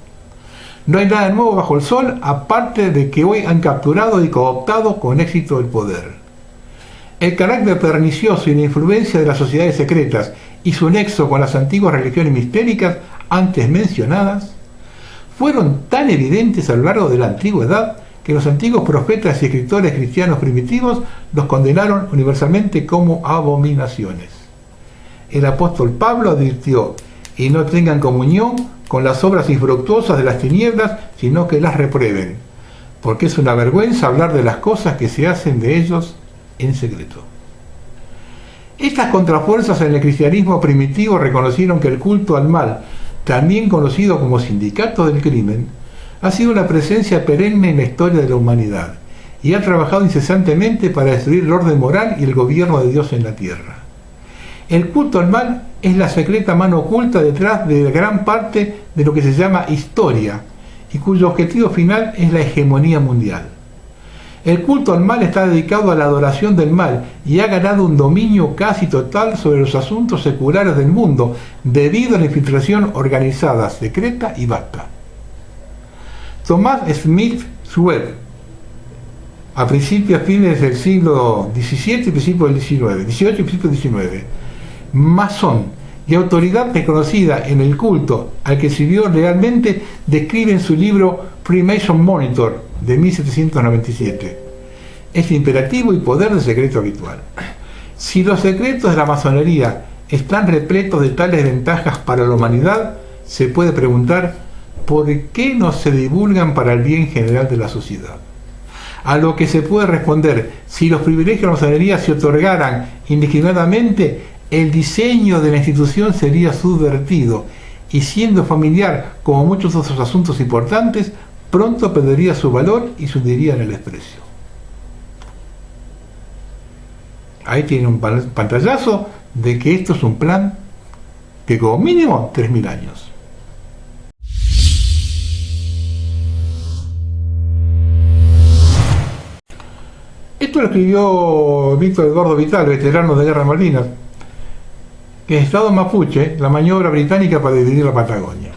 No hay nada nuevo bajo el sol, aparte de que hoy han capturado y cooptado con éxito el poder. El carácter pernicioso y la influencia de las sociedades secretas y su nexo con las antiguas religiones mistéricas antes mencionadas fueron tan evidentes a lo largo de la antigüedad que los antiguos profetas y escritores cristianos primitivos los condenaron universalmente como abominaciones. El apóstol Pablo advirtió: y no tengan comunión con las obras infructuosas de las tinieblas, sino que las reprueben, porque es una vergüenza hablar de las cosas que se hacen de ellos en secreto. Estas contrafuerzas en el cristianismo primitivo reconocieron que el culto al mal, también conocido como sindicato del crimen, ha sido una presencia perenne en la historia de la humanidad y ha trabajado incesantemente para destruir el orden moral y el gobierno de Dios en la tierra. El culto al mal es la secreta mano oculta detrás de gran parte de lo que se llama historia y cuyo objetivo final es la hegemonía mundial. El culto al mal está dedicado a la adoración del mal y ha ganado un dominio casi total sobre los asuntos seculares del mundo debido a la infiltración organizada, secreta y vasta. Thomas Smith Schweb, a fines del siglo XVII y principios del XVIII y principios del XIX, masón y autoridad reconocida en el culto al que sirvió lealmente, describe en su libro Freemason Monitor de 1797 este imperativo y poder del secreto habitual. Si los secretos de la masonería están repletos de tales ventajas para la humanidad, se puede preguntar ¿por qué no se divulgan para el bien general de la sociedad? A lo que se puede responder: si los privilegios de la masonería se otorgaran indiscriminadamente, el diseño de la institución sería subvertido y, siendo familiar como muchos otros asuntos importantes, pronto perdería su valor y se hundiría en el desprecio. Ahí tiene un pantallazo de que esto es un plan de como mínimo 3.000 años. Esto lo escribió Víctor Eduardo Vital, veterano de Guerra de Malvinas, que en el estado mapuche, la maniobra británica para dividir la Patagonia.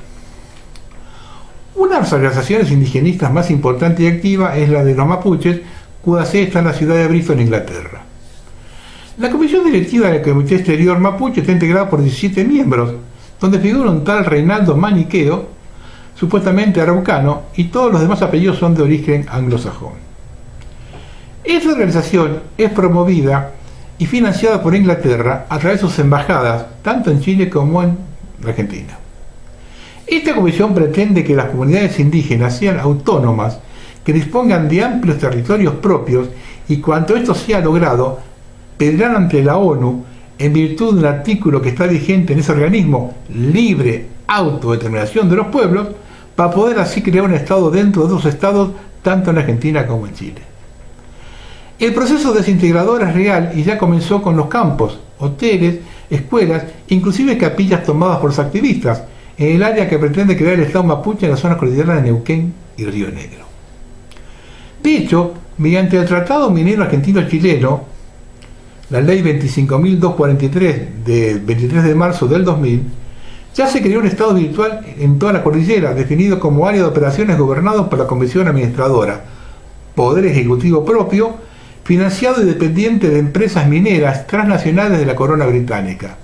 Una de las organizaciones indigenistas más importantes y activas es la de los mapuches, cuya sede está en la ciudad de Bristol, Inglaterra. La comisión directiva del Comité Exterior Mapuche está integrada por 17 miembros, donde figura un tal Reinaldo Maniqueo, supuestamente araucano, y todos los demás apellidos son de origen anglosajón. Esta organización es promovida y financiada por Inglaterra a través de sus embajadas, tanto en Chile como en Argentina. Esta comisión pretende que las comunidades indígenas sean autónomas, que dispongan de amplios territorios propios y cuanto esto sea logrado, pedirán ante la ONU en virtud de un artículo que está vigente en ese organismo, libre autodeterminación de los pueblos, para poder así crear un Estado dentro de otros estados, tanto en Argentina como en Chile. El proceso desintegrador es real y ya comenzó con los campos, hoteles, escuelas, inclusive capillas tomadas por los activistas, en el área que pretende crear el Estado mapuche en la zona cordillerana de Neuquén y Río Negro. De hecho, mediante el Tratado Minero Argentino-Chileno, la Ley 25.243 de 23 de marzo del 2000, ya se creó un Estado virtual en toda la cordillera, definido como área de operaciones gobernado por la Comisión Administradora, Poder Ejecutivo propio, financiado y dependiente de empresas mineras transnacionales de la corona británica.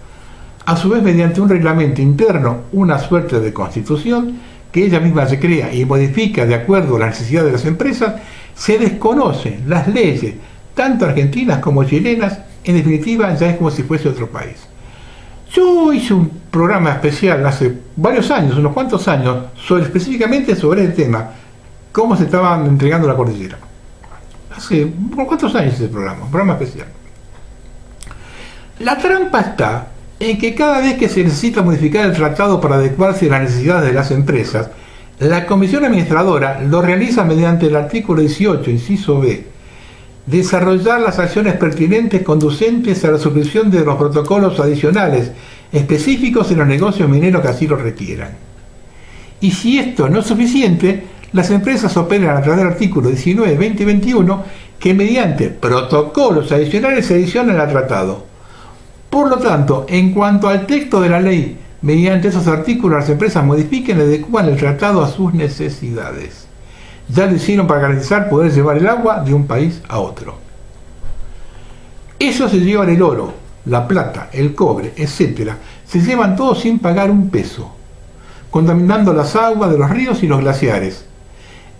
A su vez, mediante un reglamento interno, una suerte de constitución, que ella misma se crea y modifica de acuerdo a las necesidades de las empresas, se desconocen las leyes, tanto argentinas como chilenas. En definitiva, ya es como si fuese otro país. Yo hice un programa especial hace varios años, unos cuantos años, específicamente sobre el tema, cómo se estaban entregando la cordillera. Hace unos cuantos años ese programa, un programa especial. La trampa está en que cada vez que se necesita modificar el tratado para adecuarse a las necesidades de las empresas, la Comisión Administradora lo realiza mediante el artículo 18, inciso B, desarrollar las acciones pertinentes conducentes a la suscripción de los protocolos adicionales específicos en los negocios mineros que así lo requieran. Y si esto no es suficiente, las empresas operan a través del artículo 19, 20 y 21, que mediante protocolos adicionales se adicionan al tratado. Por lo tanto, en cuanto al texto de la ley, mediante esos artículos las empresas modifican y adecuan el tratado a sus necesidades. Ya lo hicieron para garantizar poder llevar el agua de un país a otro. Eso se llevan el oro, la plata, el cobre, etc. Se llevan todo sin pagar un peso, contaminando las aguas de los ríos y los glaciares.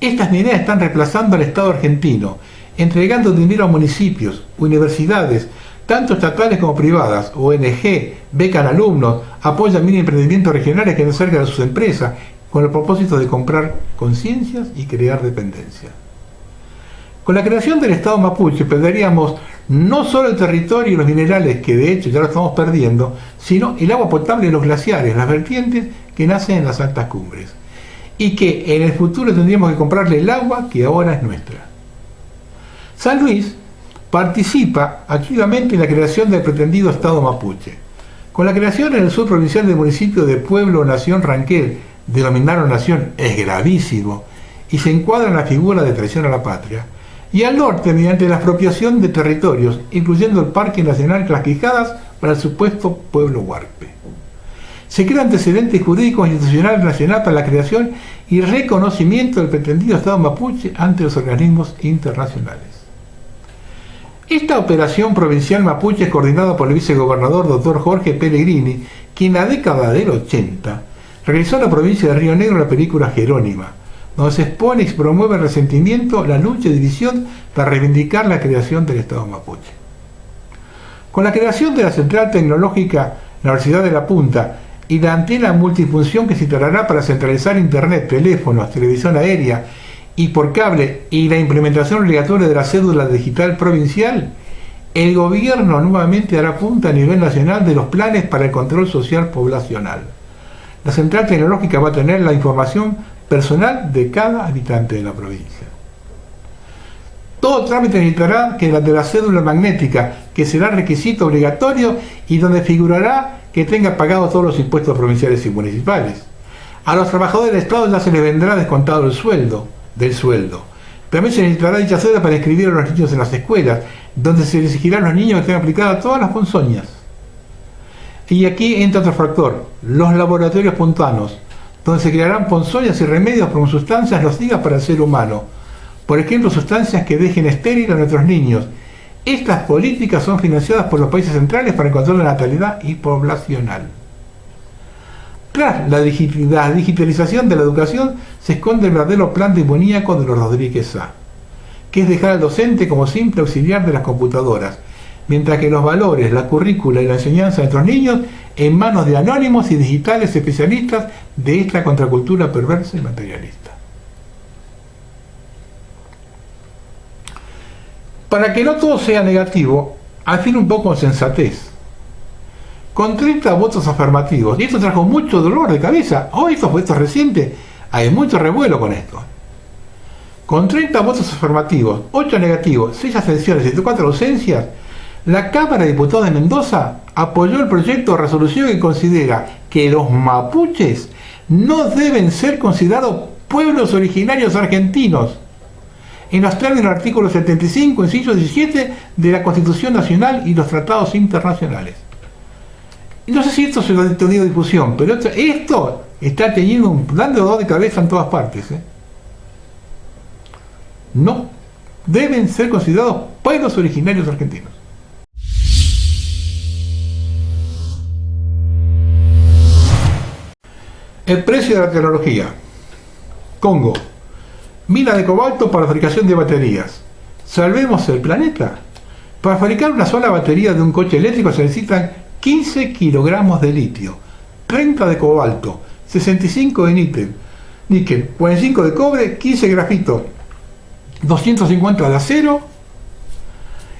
Estas mineras están reemplazando al Estado argentino, entregando dinero a municipios, universidades, tanto estatales como privadas, ONG, becan alumnos, apoyan mini emprendimientos regionales que no cerca de sus empresas, con el propósito de comprar conciencias y crear dependencia. Con la creación del Estado mapuche perderíamos no solo el territorio y los minerales, que de hecho ya lo estamos perdiendo, sino el agua potable de los glaciares, las vertientes que nacen en las altas cumbres, y que en el futuro tendríamos que comprarle el agua que ahora es nuestra. San Luis participa activamente en la creación del pretendido Estado mapuche. Con la creación en el sur provincial del municipio de Pueblo Nación Ranquel, denominaron nación, es gravísimo, y se encuadra en la figura de traición a la patria, y al norte mediante la expropiación de territorios, incluyendo el Parque Nacional Tlaquijadas para el supuesto pueblo huarpe. Se crea antecedentes jurídicos e institucional nacional para la creación y reconocimiento del pretendido Estado mapuche ante los organismos internacionales. Esta operación provincial mapuche es coordinada por el vicegobernador Dr. Jorge Pellegrini, quien en la década del 80 realizó en la provincia de Río Negro la película Jerónima, donde se expone y se promueve el resentimiento, la lucha y división para reivindicar la creación del Estado mapuche. Con la creación de la Central Tecnológica en la Universidad de La Punta y la antena multifunción que se instalará para centralizar internet, teléfonos, televisión aérea y por cable y la implementación obligatoria de la cédula digital provincial, el gobierno nuevamente dará punta a nivel nacional de los planes para el control social poblacional. La Central Tecnológica va a tener la información personal de cada habitante de la provincia. Todo trámite necesitará que la de la cédula magnética, que será requisito obligatorio y donde figurará que tenga pagado todos los impuestos provinciales y municipales. A los trabajadores del Estado ya se les vendrá descontado el sueldo del sueldo. También se necesitará dicha cédula para inscribir a los niños en las escuelas, donde se les exigirá a los niños que tengan aplicadas todas las ponzoñas. Y aquí entra otro factor, los laboratorios puntanos, donde se crearán ponzoñas y remedios con sustancias nocivas para el ser humano. Por ejemplo, sustancias que dejen estéril a nuestros niños. Estas políticas son financiadas por los países centrales para el control de la natalidad y poblacional. Tras la digitalización de la educación se esconde el verdadero plan demoníaco de los Rodríguez Sá, que es dejar al docente como simple auxiliar de las computadoras, mientras que los valores, la currícula y la enseñanza de nuestros niños en manos de anónimos y digitales especialistas de esta contracultura perversa y materialista. Para que no todo sea negativo, al fin un poco de sensatez. con 30 votos afirmativos. Y esto trajo mucho dolor de cabeza. Hoy esto es reciente, hay mucho revuelo con esto. Con 30 votos afirmativos, 8 negativos, 6 abstenciones y 4 ausencias, la Cámara de Diputados de Mendoza apoyó el proyecto de resolución que considera que los mapuches no deben ser considerados pueblos originarios argentinos, en los términos del artículo 75, inciso 17 de la Constitución Nacional y los tratados internacionales. Y no sé si esto se lo ha tenido difusión, pero esto está teniendo dando dolor de cabeza en todas partes. No deben ser considerados pueblos originarios argentinos. El precio de la tecnología. Congo. Mina de cobalto para fabricación de baterías. ¿Salvemos el planeta? Para fabricar una sola batería de un coche eléctrico se necesitan 15 kilogramos de litio, 30 de cobalto, 65 de níquel, 45 de cobre, 15 de grafito, 250 de acero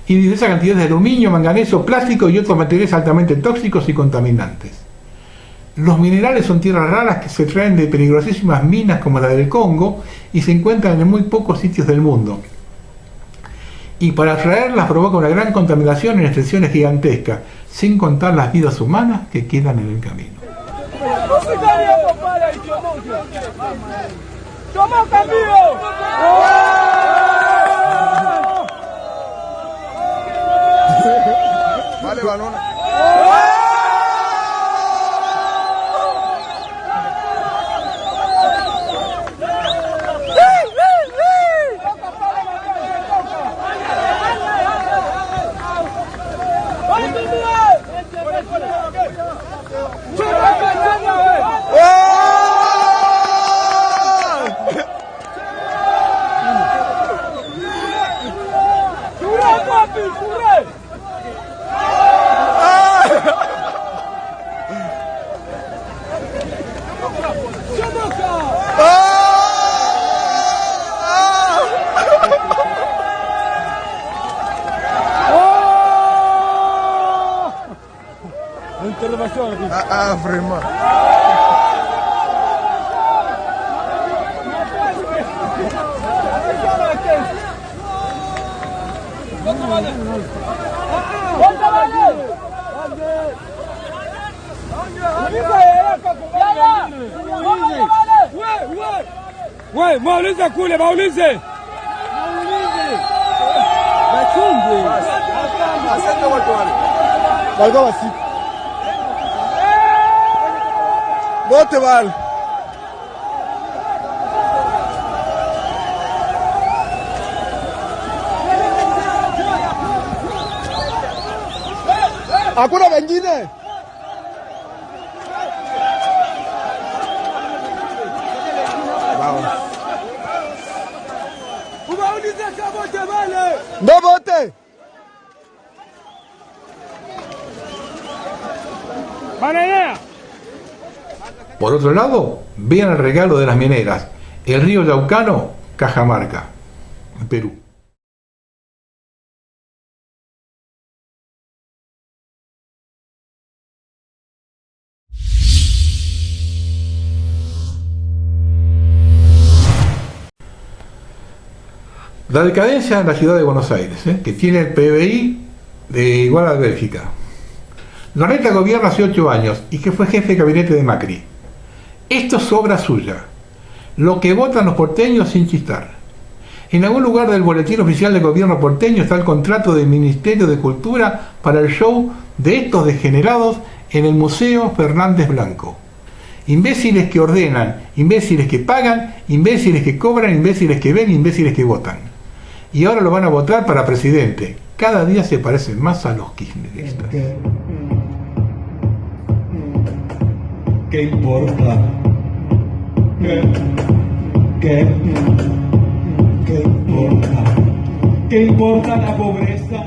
y diversas cantidades de aluminio, manganeso, plástico y otros materiales altamente tóxicos y contaminantes. Los minerales son tierras raras que se traen de peligrosísimas minas como la del Congo y se encuentran en muy pocos sitios del mundo. Y para extraerlas provoca una gran contaminación en extensiones gigantescas, sin contar las vidas humanas que quedan en el camino. Vale, balón. Vraiment. Ouais, maulize kule, maulize. Bachungu. Asante watu wale. Walikuwa wasi. Wote wale. Hakuna wengine. No vote. Por otro lado, vean el regalo de las mineras, el río Yaucano, Cajamarca, en Perú. La decadencia en la ciudad de Buenos Aires, que tiene el PBI de igual a Bélgica. Larreta gobierna hace 8 años y que fue jefe de gabinete de Macri. Esto es obra suya. Lo que votan los porteños sin chistar. En algún lugar del boletín oficial del gobierno porteño está el contrato del Ministerio de Cultura para el show de estos degenerados en el Museo Fernández Blanco. Imbéciles que ordenan, imbéciles que pagan, imbéciles que cobran, imbéciles que ven, imbéciles que votan. Y ahora lo van a votar para presidente. Cada día se parecen más a los kirchneristas. ¿Qué importa? ¿Qué importa? ¿Qué importa la pobreza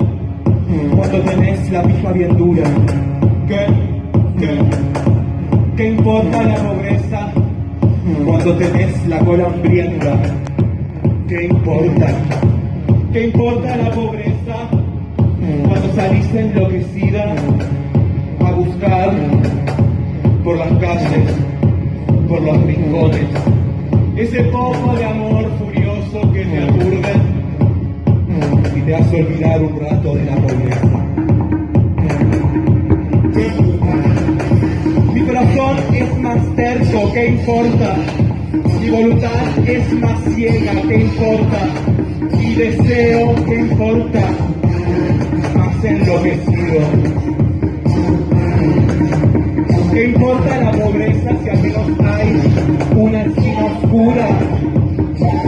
cuando tenés la pija bien dura? ¿Qué importa la pobreza cuando tenés la cola hambrienta? ¿Qué importa? ¿Qué importa la pobreza cuando salís enloquecida a buscar buscar por las calles, por los rincones, ese poco de amor furioso que te aturde y te hace olvidar un rato de la pobreza. Mi corazón es más terco, ¿qué importa? Mi voluntad es más ciega, ¿qué importa? Mi deseo, ¿qué importa? Más enloquecido. ¿Qué importa la pobreza si al menos hay una esquina oscura?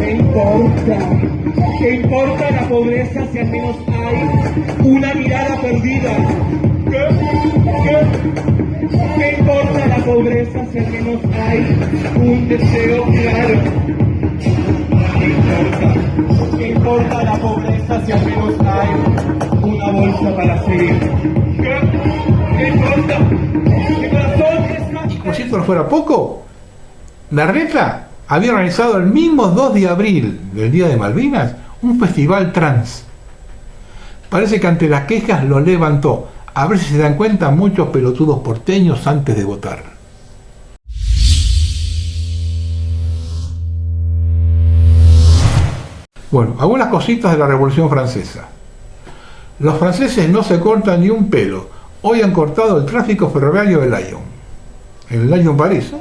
¿Qué importa? ¿Qué importa la pobreza si al menos hay una mirada perdida? ¿Qué importa la pobreza si al menos hay un deseo claro? ¿Qué importa la pobreza si al menos hay una bolsa para seguir? ¿Qué importa? Mi corazón es más... Y como si esto no fuera poco, Larreta había organizado el mismo 2 de abril del Día de Malvinas un festival trans. Parece que ante las quejas lo levantó. A ver si se dan cuenta muchos pelotudos porteños antes de votar. Bueno, algunas cositas de la Revolución Francesa. Los franceses no se cortan ni un pelo. Hoy han cortado el tráfico ferroviario de Lyon. En Lyon, París.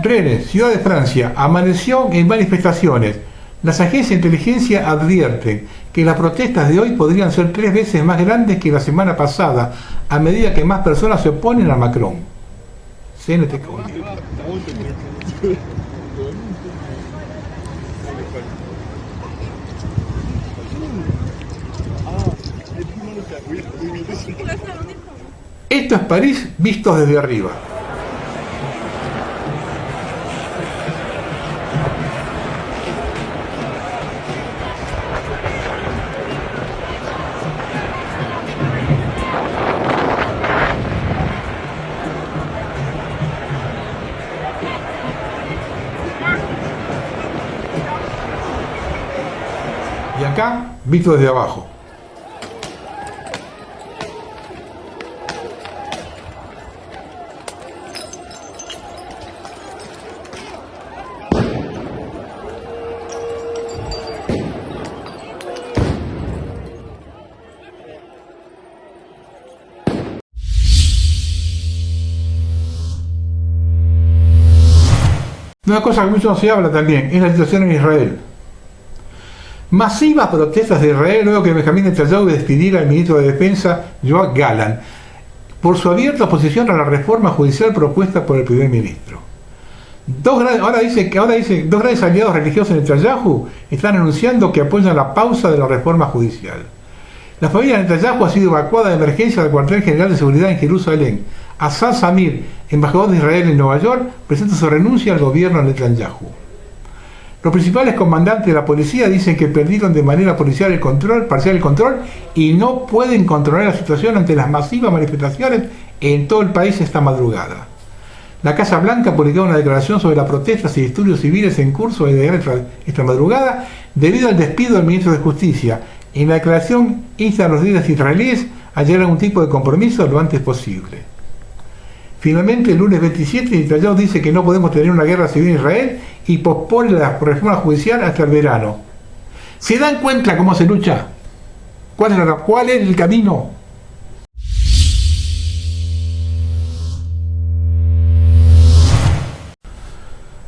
Rennes, ciudad de Francia, amaneció en manifestaciones. Las agencias de inteligencia advierten que las protestas de hoy podrían ser 3 veces más grandes que la semana pasada, a medida que más personas se oponen a Macron. CNT. Esto es París visto desde arriba. Y acá, visto desde abajo. Una cosa que mucho no se habla también es la situación en Israel. Masivas protestas de Israel luego que Benjamín Netanyahu despidiera al ministro de Defensa, Yoav Gallant, por su abierta oposición a la reforma judicial propuesta por el primer ministro. Ahora dice dos grandes aliados religiosos de Netanyahu están anunciando que apoyan la pausa de la reforma judicial. La familia de Netanyahu ha sido evacuada de emergencia del cuartel general de seguridad en Jerusalén. Assad Samir, embajador de Israel en Nueva York, presenta su renuncia al gobierno de Netanyahu. Los principales comandantes de la policía dicen que perdieron de manera parcial el control y no pueden controlar la situación ante las masivas manifestaciones en todo el país esta madrugada. La Casa Blanca publicó una declaración sobre las protestas y disturbios civiles en curso esta madrugada debido al despido del ministro de Justicia. En la declaración insta a los líderes israelíes a llegar a algún tipo de compromiso lo antes posible. Finalmente, el lunes 27, Netanyahu dice que no podemos tener una guerra civil en Israel y pospone la reforma judicial hasta el verano. ¿Se dan cuenta cómo se lucha? ¿Cuál es el camino?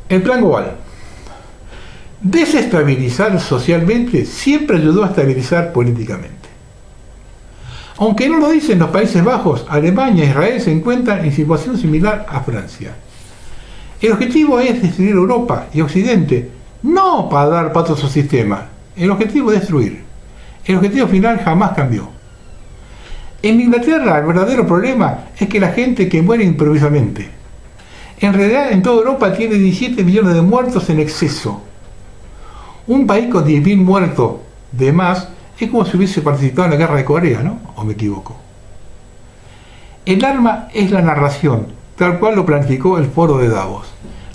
El Plan Global. Desestabilizar socialmente siempre ayudó a estabilizar políticamente. Aunque no lo dicen los Países Bajos, Alemania e Israel se encuentran en situación similar a Francia. El objetivo es destruir Europa y Occidente, no para dar pasos a su sistema. El objetivo es destruir. El objetivo final jamás cambió. En Inglaterra el verdadero problema es que la gente que muere improvisamente. En realidad en toda Europa tiene 17 millones de muertos en exceso. Un país con 10.000 muertos de más Es como si hubiese participado en la guerra de Corea, ¿no? ¿O me equivoco? El arma es la narración, tal cual lo planificó el foro de Davos.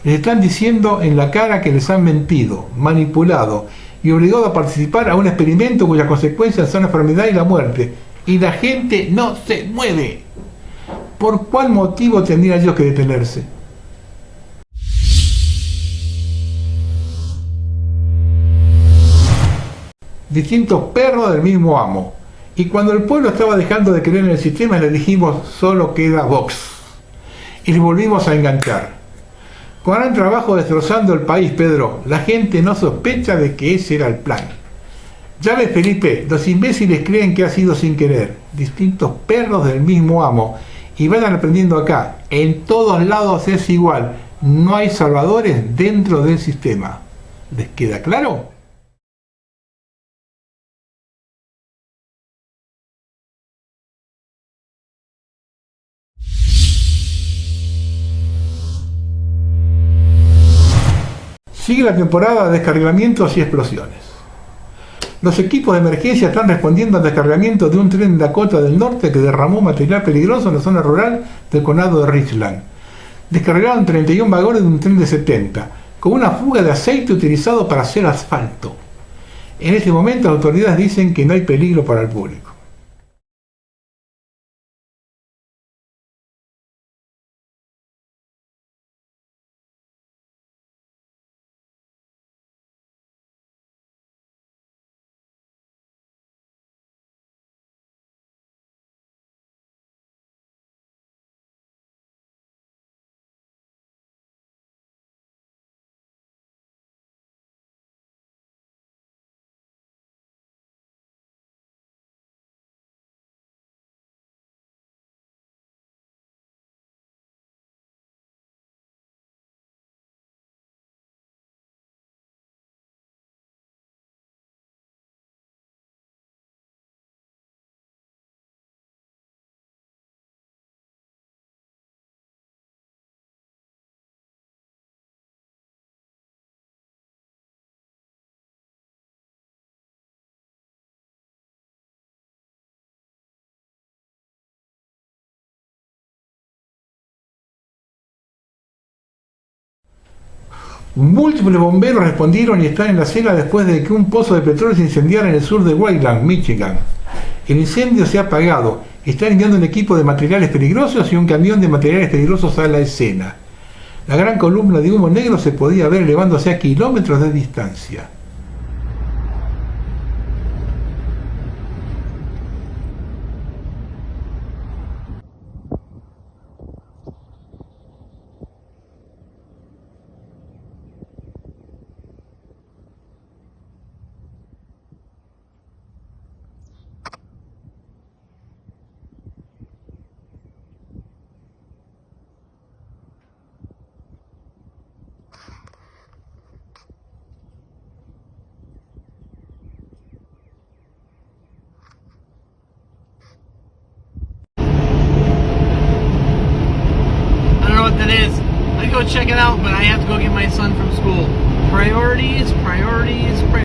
Les están diciendo en la cara que les han mentido, manipulado y obligado a participar a un experimento cuyas consecuencias son la enfermedad y la muerte. Y la gente no se mueve. ¿Por cuál motivo tendrían ellos que detenerse? Distintos perros del mismo amo. Y cuando el pueblo estaba dejando de creer en el sistema, le dijimos, solo queda Vox. Y le volvimos a enganchar. Con gran trabajo destrozando el país, Pedro. La gente no sospecha de que ese era el plan. Ya ves, Felipe, los imbéciles creen que ha sido sin querer. Distintos perros del mismo amo. Y vayan aprendiendo acá. En todos lados es igual. No hay salvadores dentro del sistema. ¿Les queda claro? Sigue la temporada de descarrilamientos y explosiones. Los equipos de emergencia están respondiendo al descarrilamiento de un tren en Dakota del Norte que derramó material peligroso en la zona rural del condado de Richland. Descarrilaron 31 vagones de un tren de 70, con una fuga de aceite utilizado para hacer asfalto. En este momento las autoridades dicen que no hay peligro para el público. Múltiples bomberos respondieron y están en la escena después de que un pozo de petróleo se incendiara en el sur de Wayland, Michigan. El incendio se ha apagado. Están enviando un equipo de materiales peligrosos y un camión de materiales peligrosos a la escena. La gran columna de humo negro se podía ver elevándose a kilómetros de distancia. That is. I go check it out, but I have to go get my son from school. Priorities, priorities, priorities.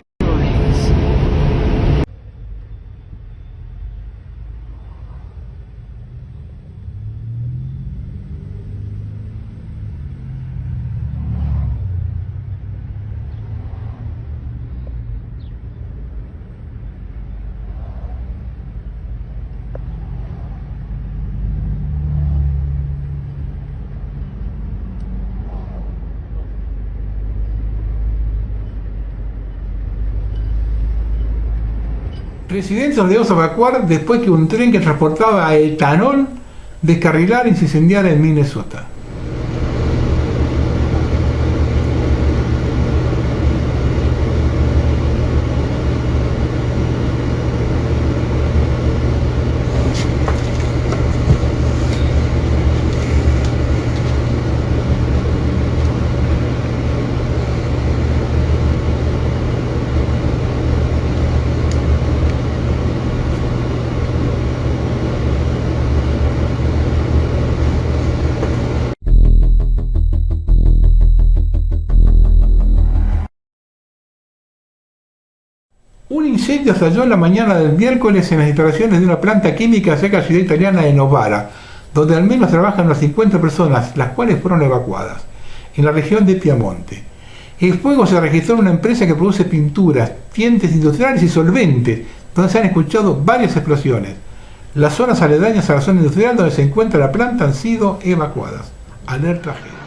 Residentes obligados a evacuar después que un tren que transportaba etanol descarrilara y se incendiara en Minnesota. incendio estalló en la mañana del miércoles en las instalaciones de una planta química cerca de la ciudad italiana de Novara, donde al menos trabajan unas 50 personas, las cuales fueron evacuadas, en la región de Piamonte. El fuego se registró en una empresa que produce pinturas, tintes industriales y solventes, donde se han escuchado varias explosiones. Las zonas aledañas a la zona industrial donde se encuentra la planta han sido evacuadas. Alerta G.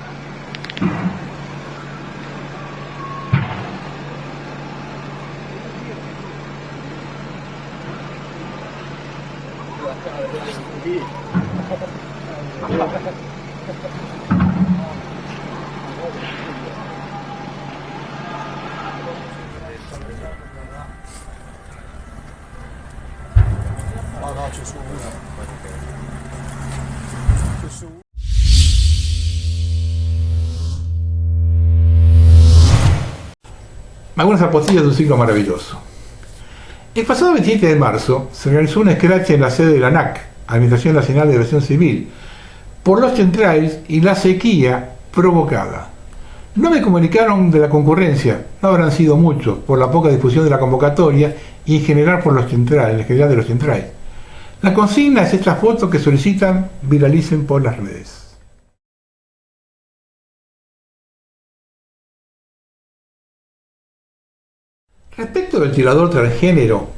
Algunas apostillas de un siglo maravilloso. El pasado 27 de marzo se realizó un escrache en la sede de la ANAC, Administración Nacional de Aviación Civil, por los chemtrails y la sequía provocada. No me comunicaron de la concurrencia, no habrán sido muchos, por la poca difusión de la convocatoria y en general por los chemtrails, en general de los chemtrails. La consigna es estas fotos que solicitan viralicen por las redes. Respecto del tirador transgénero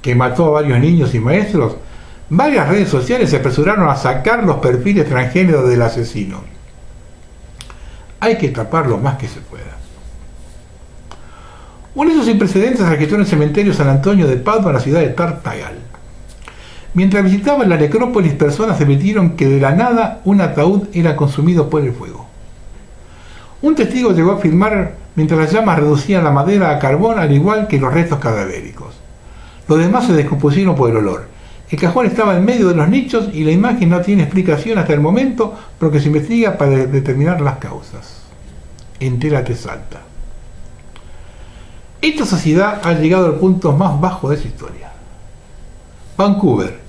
que mató a varios niños y maestros, varias redes sociales se apresuraron a sacar los perfiles transgéneros del asesino. Hay que tapar lo más que se pueda. Un hecho sin precedentes se registró en el cementerio San Antonio de Padua, en la ciudad de Tartagal. Mientras visitaban la necrópolis, personas advirtieron que de la nada un ataúd era consumido por el fuego. Un testigo llegó a filmar mientras las llamas reducían la madera a carbón, al igual que los restos cadavéricos. Los demás se descompusieron por el olor. El cajón estaba en medio de los nichos y la imagen no tiene explicación hasta el momento, por lo que se investiga para determinar las causas. Entérate, Salta. Esta sociedad ha llegado al punto más bajo de su historia. Vancouver.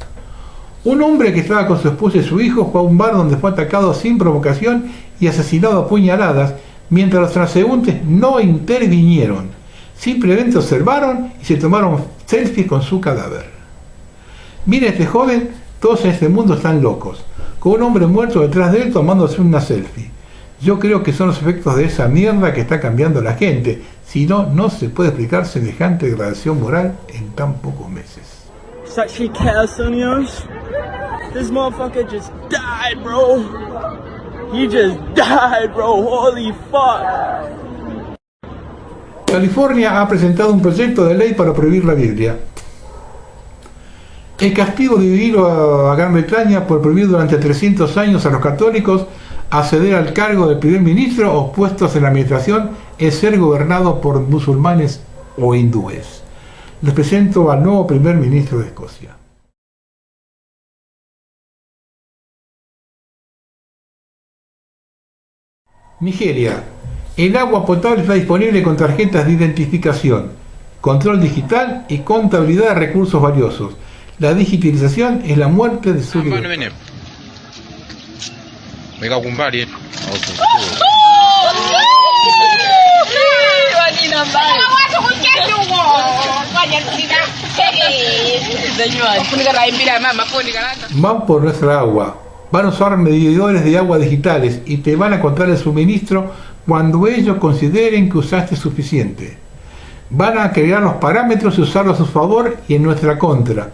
Un hombre que estaba con su esposa y su hijo fue a un bar donde fue atacado sin provocación y asesinado a puñaladas, mientras los transeúntes no intervinieron, simplemente observaron y se tomaron selfies con su cadáver. Mira, este joven, todos en este mundo están locos, con un hombre muerto detrás de él tomándose una selfie. Yo creo que son los efectos de esa mierda que está cambiando la gente, si no, no se puede explicar semejante degradación moral en tan pocos meses. Such chaos on yours. This motherfucker just died, bro. He just died, bro. Holy fuck. California ha presentado un proyecto de ley para prohibir la Biblia. El castigo dividido a Gran Bretaña por prohibir durante 300 años a los católicos acceder al cargo de primer ministro o puestos en la administración es ser gobernado por musulmanes o hindúes. Les presento al nuevo primer ministro de Escocia. Nigeria. El agua potable está disponible con tarjetas de identificación, control digital y contabilidad de recursos valiosos. La digitalización es la muerte de su libertad. Van por nuestra agua. Van a usar medidores de agua digitales y te van a contar el suministro cuando ellos consideren que usaste suficiente. Van a crear los parámetros y usarlos a su favor y en nuestra contra.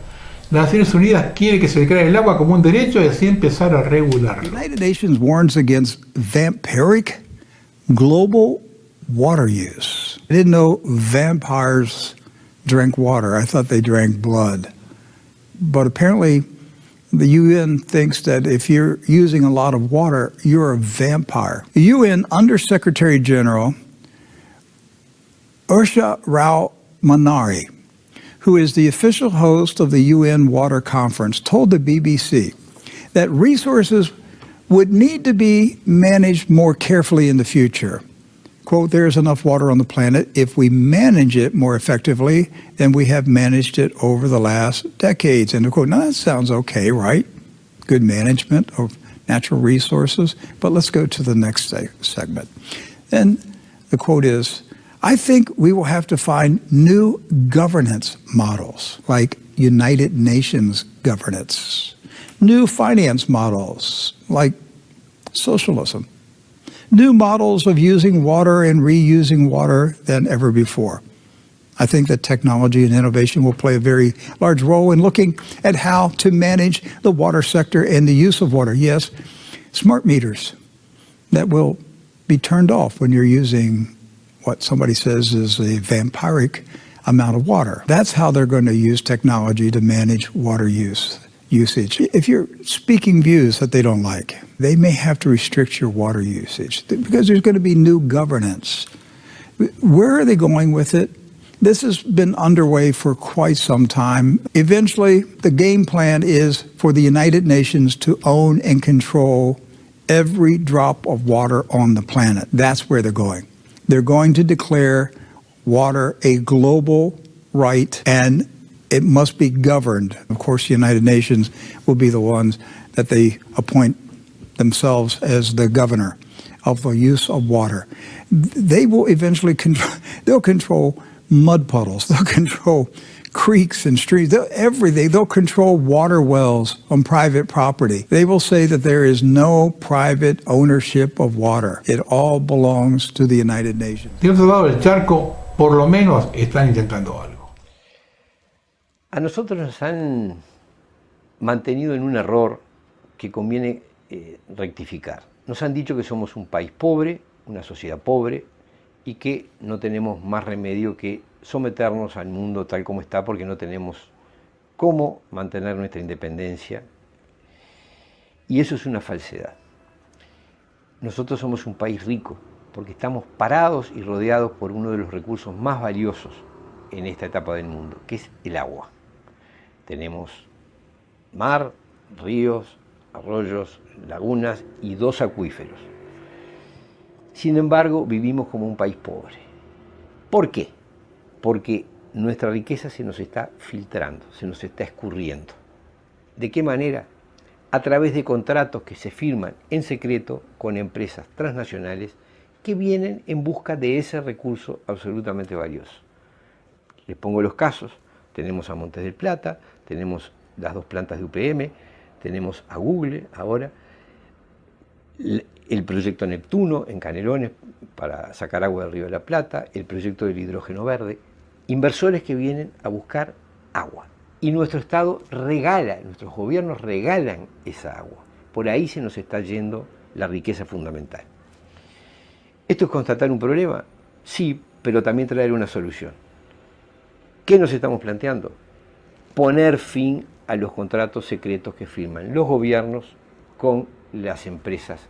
Las Naciones Unidas quiere que se declare el agua como un derecho y así empezar a regularlo. The United Nations warns against vampiric global water use. I didn't know vampires drank water. I thought they drank blood. But apparently the UN thinks that if you're using a lot of water, you're a vampire. The UN Undersecretary General Ursula Rao Manari, who is the official host of the UN Water Conference, told the BBC that resources would need to be managed more carefully in the future. Quote, there is enough water on the planet if we manage it more effectively than we have managed it over the last decades. End of quote. Now that sounds okay, right? Good management of natural resources. But let's go to the next segment. Then the quote is, I think we will have to find new governance models, like United Nations governance, new finance models, like socialism, new models of using water and reusing water than ever before. I think that technology and innovation will play a very large role in looking at how to manage the water sector and the use of water. Yes, smart meters that will be turned off when you're using what somebody says is a vampiric amount of water. That's how they're going to use technology to manage water usage. If you're speaking views that they don't like, they may have to restrict your water usage because there's going to be new governance. Where are they going with it? This has been underway for quite some time. Eventually, the game plan is for the United Nations to own and control every drop of water on the planet. That's where they're going. They're going to declare water a global right, and it must be governed. Of course, the United Nations will be the ones that they appoint themselves as the governor of the use of water. They will eventually they'll control mud puddles. They'll control creeks and streams. Everything. They'll control water wells on private property. They will say that there is no private ownership of water. It all belongs to the United Nations. De otro lado del charco, por lo menos están intentando algo. A nosotros nos han mantenido en un error que conviene rectificar. Nos han dicho que somos un país pobre, una sociedad pobre, y que no tenemos más remedio que someternos al mundo tal como está porque no tenemos cómo mantener nuestra independencia. Y eso es una falsedad. Nosotros somos un país rico porque estamos parados y rodeados por uno de los recursos más valiosos en esta etapa del mundo, que es el agua. Tenemos mar, ríos, arroyos, lagunas y 2 acuíferos. Sin embargo, vivimos como un país pobre. ¿Por qué? Porque nuestra riqueza se nos está filtrando, se nos está escurriendo. ¿De qué manera? A través de contratos que se firman en secreto con empresas transnacionales que vienen en busca de ese recurso absolutamente valioso. Les pongo los casos. Tenemos a Montes del Plata, tenemos las 2 plantas de UPM, tenemos a Google ahora, el proyecto Neptuno en Canelones para sacar agua del Río de la Plata, el proyecto del hidrógeno verde, inversores que vienen a buscar agua. Y nuestro Estado regala, nuestros gobiernos regalan esa agua. Por ahí se nos está yendo la riqueza fundamental. ¿Esto es constatar un problema? Sí, pero también traer una solución. ¿Qué nos estamos planteando? Poner fin a los contratos secretos que firman los gobiernos con las empresas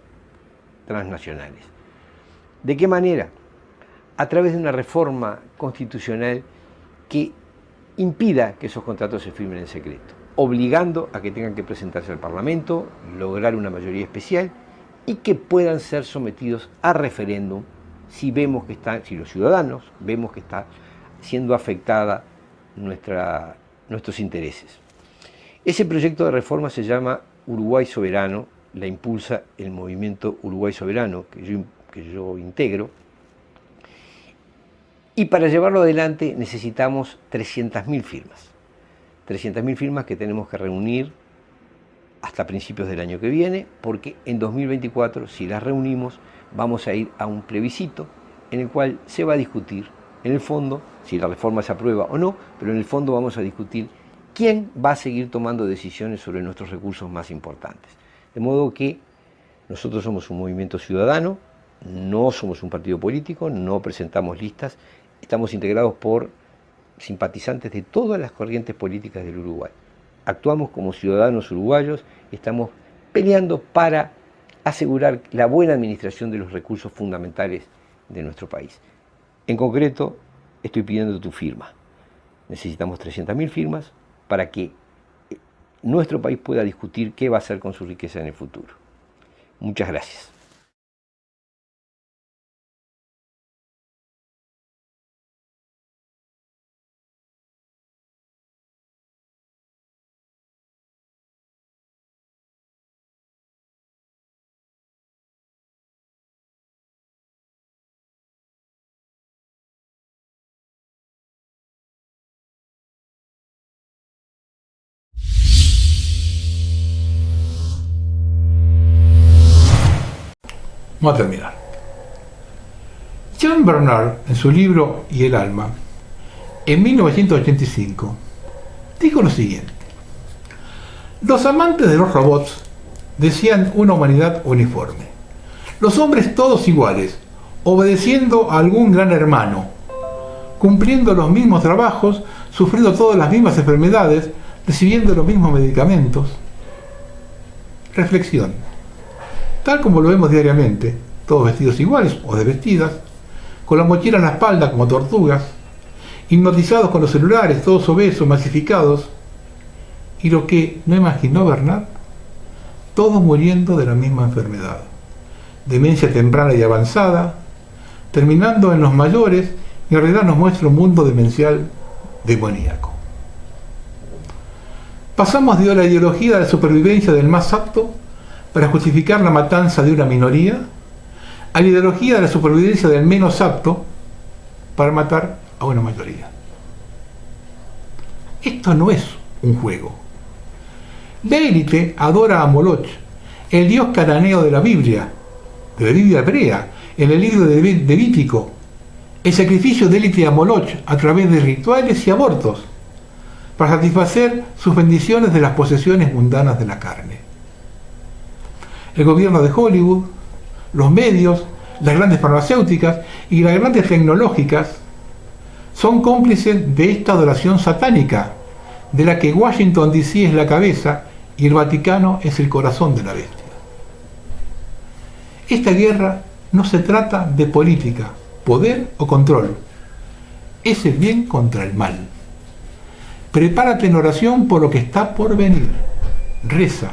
transnacionales. ¿De qué manera? A través de una reforma constitucional que impida que esos contratos se firmen en secreto, obligando a que tengan que presentarse al Parlamento, lograr una mayoría especial y que puedan ser sometidos a referéndum si los ciudadanos vemos que está siendo afectada nuestros intereses. Ese proyecto de reforma se llama Uruguay Soberano, la impulsa el movimiento Uruguay Soberano, que yo integro, y para llevarlo adelante necesitamos 300.000 firmas. 300.000 firmas que tenemos que reunir hasta principios del año que viene, porque en 2024, si las reunimos, vamos a ir a un plebiscito en el cual se va a discutir, en el fondo, si la reforma se aprueba o no, pero en el fondo vamos a discutir quién va a seguir tomando decisiones sobre nuestros recursos más importantes. De modo que nosotros somos un movimiento ciudadano, no somos un partido político, no presentamos listas, estamos integrados por simpatizantes de todas las corrientes políticas del Uruguay. Actuamos como ciudadanos uruguayos y estamos peleando para asegurar la buena administración de los recursos fundamentales de nuestro país. En concreto, estoy pidiendo tu firma. Necesitamos 300.000 firmas para que nuestro país pueda discutir qué va a hacer con su riqueza en el futuro. Muchas gracias. Vamos a terminar. Jean Bernard, en su libro Y el alma, en 1985, dijo lo siguiente: los amantes de los robots desean una humanidad uniforme, los hombres todos iguales, obedeciendo a algún gran hermano, cumpliendo los mismos trabajos, sufriendo todas las mismas enfermedades, recibiendo los mismos medicamentos. Reflexión: tal como lo vemos diariamente, todos vestidos iguales o desvestidas, con la mochila en la espalda como tortugas, hipnotizados con los celulares, todos obesos, masificados, y lo que no imaginó Bernard, todos muriendo de la misma enfermedad, demencia temprana y avanzada, terminando en los mayores, y en realidad nos muestra un mundo demencial demoníaco. Pasamos de la ideología de la supervivencia del más apto para justificar la matanza de una minoría, a la ideología de la supervivencia del menos apto para matar a una mayoría. Esto no es un juego. La élite adora a Moloch, el dios cananeo de la Biblia hebrea, en el libro de Levítico, el sacrificio de élite a Moloch a través de rituales y abortos, para satisfacer sus bendiciones de las posesiones mundanas de la carne. El gobierno de Hollywood, los medios, las grandes farmacéuticas y las grandes tecnológicas son cómplices de esta adoración satánica, de la que Washington D.C. es la cabeza y el Vaticano es el corazón de la bestia. Esta guerra no se trata de política, poder o control. Es el bien contra el mal. Prepárate en oración por lo que está por venir. Reza.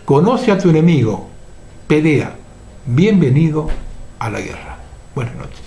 Conoce a tu enemigo. Pelea. Bienvenido a la guerra. Buenas noches.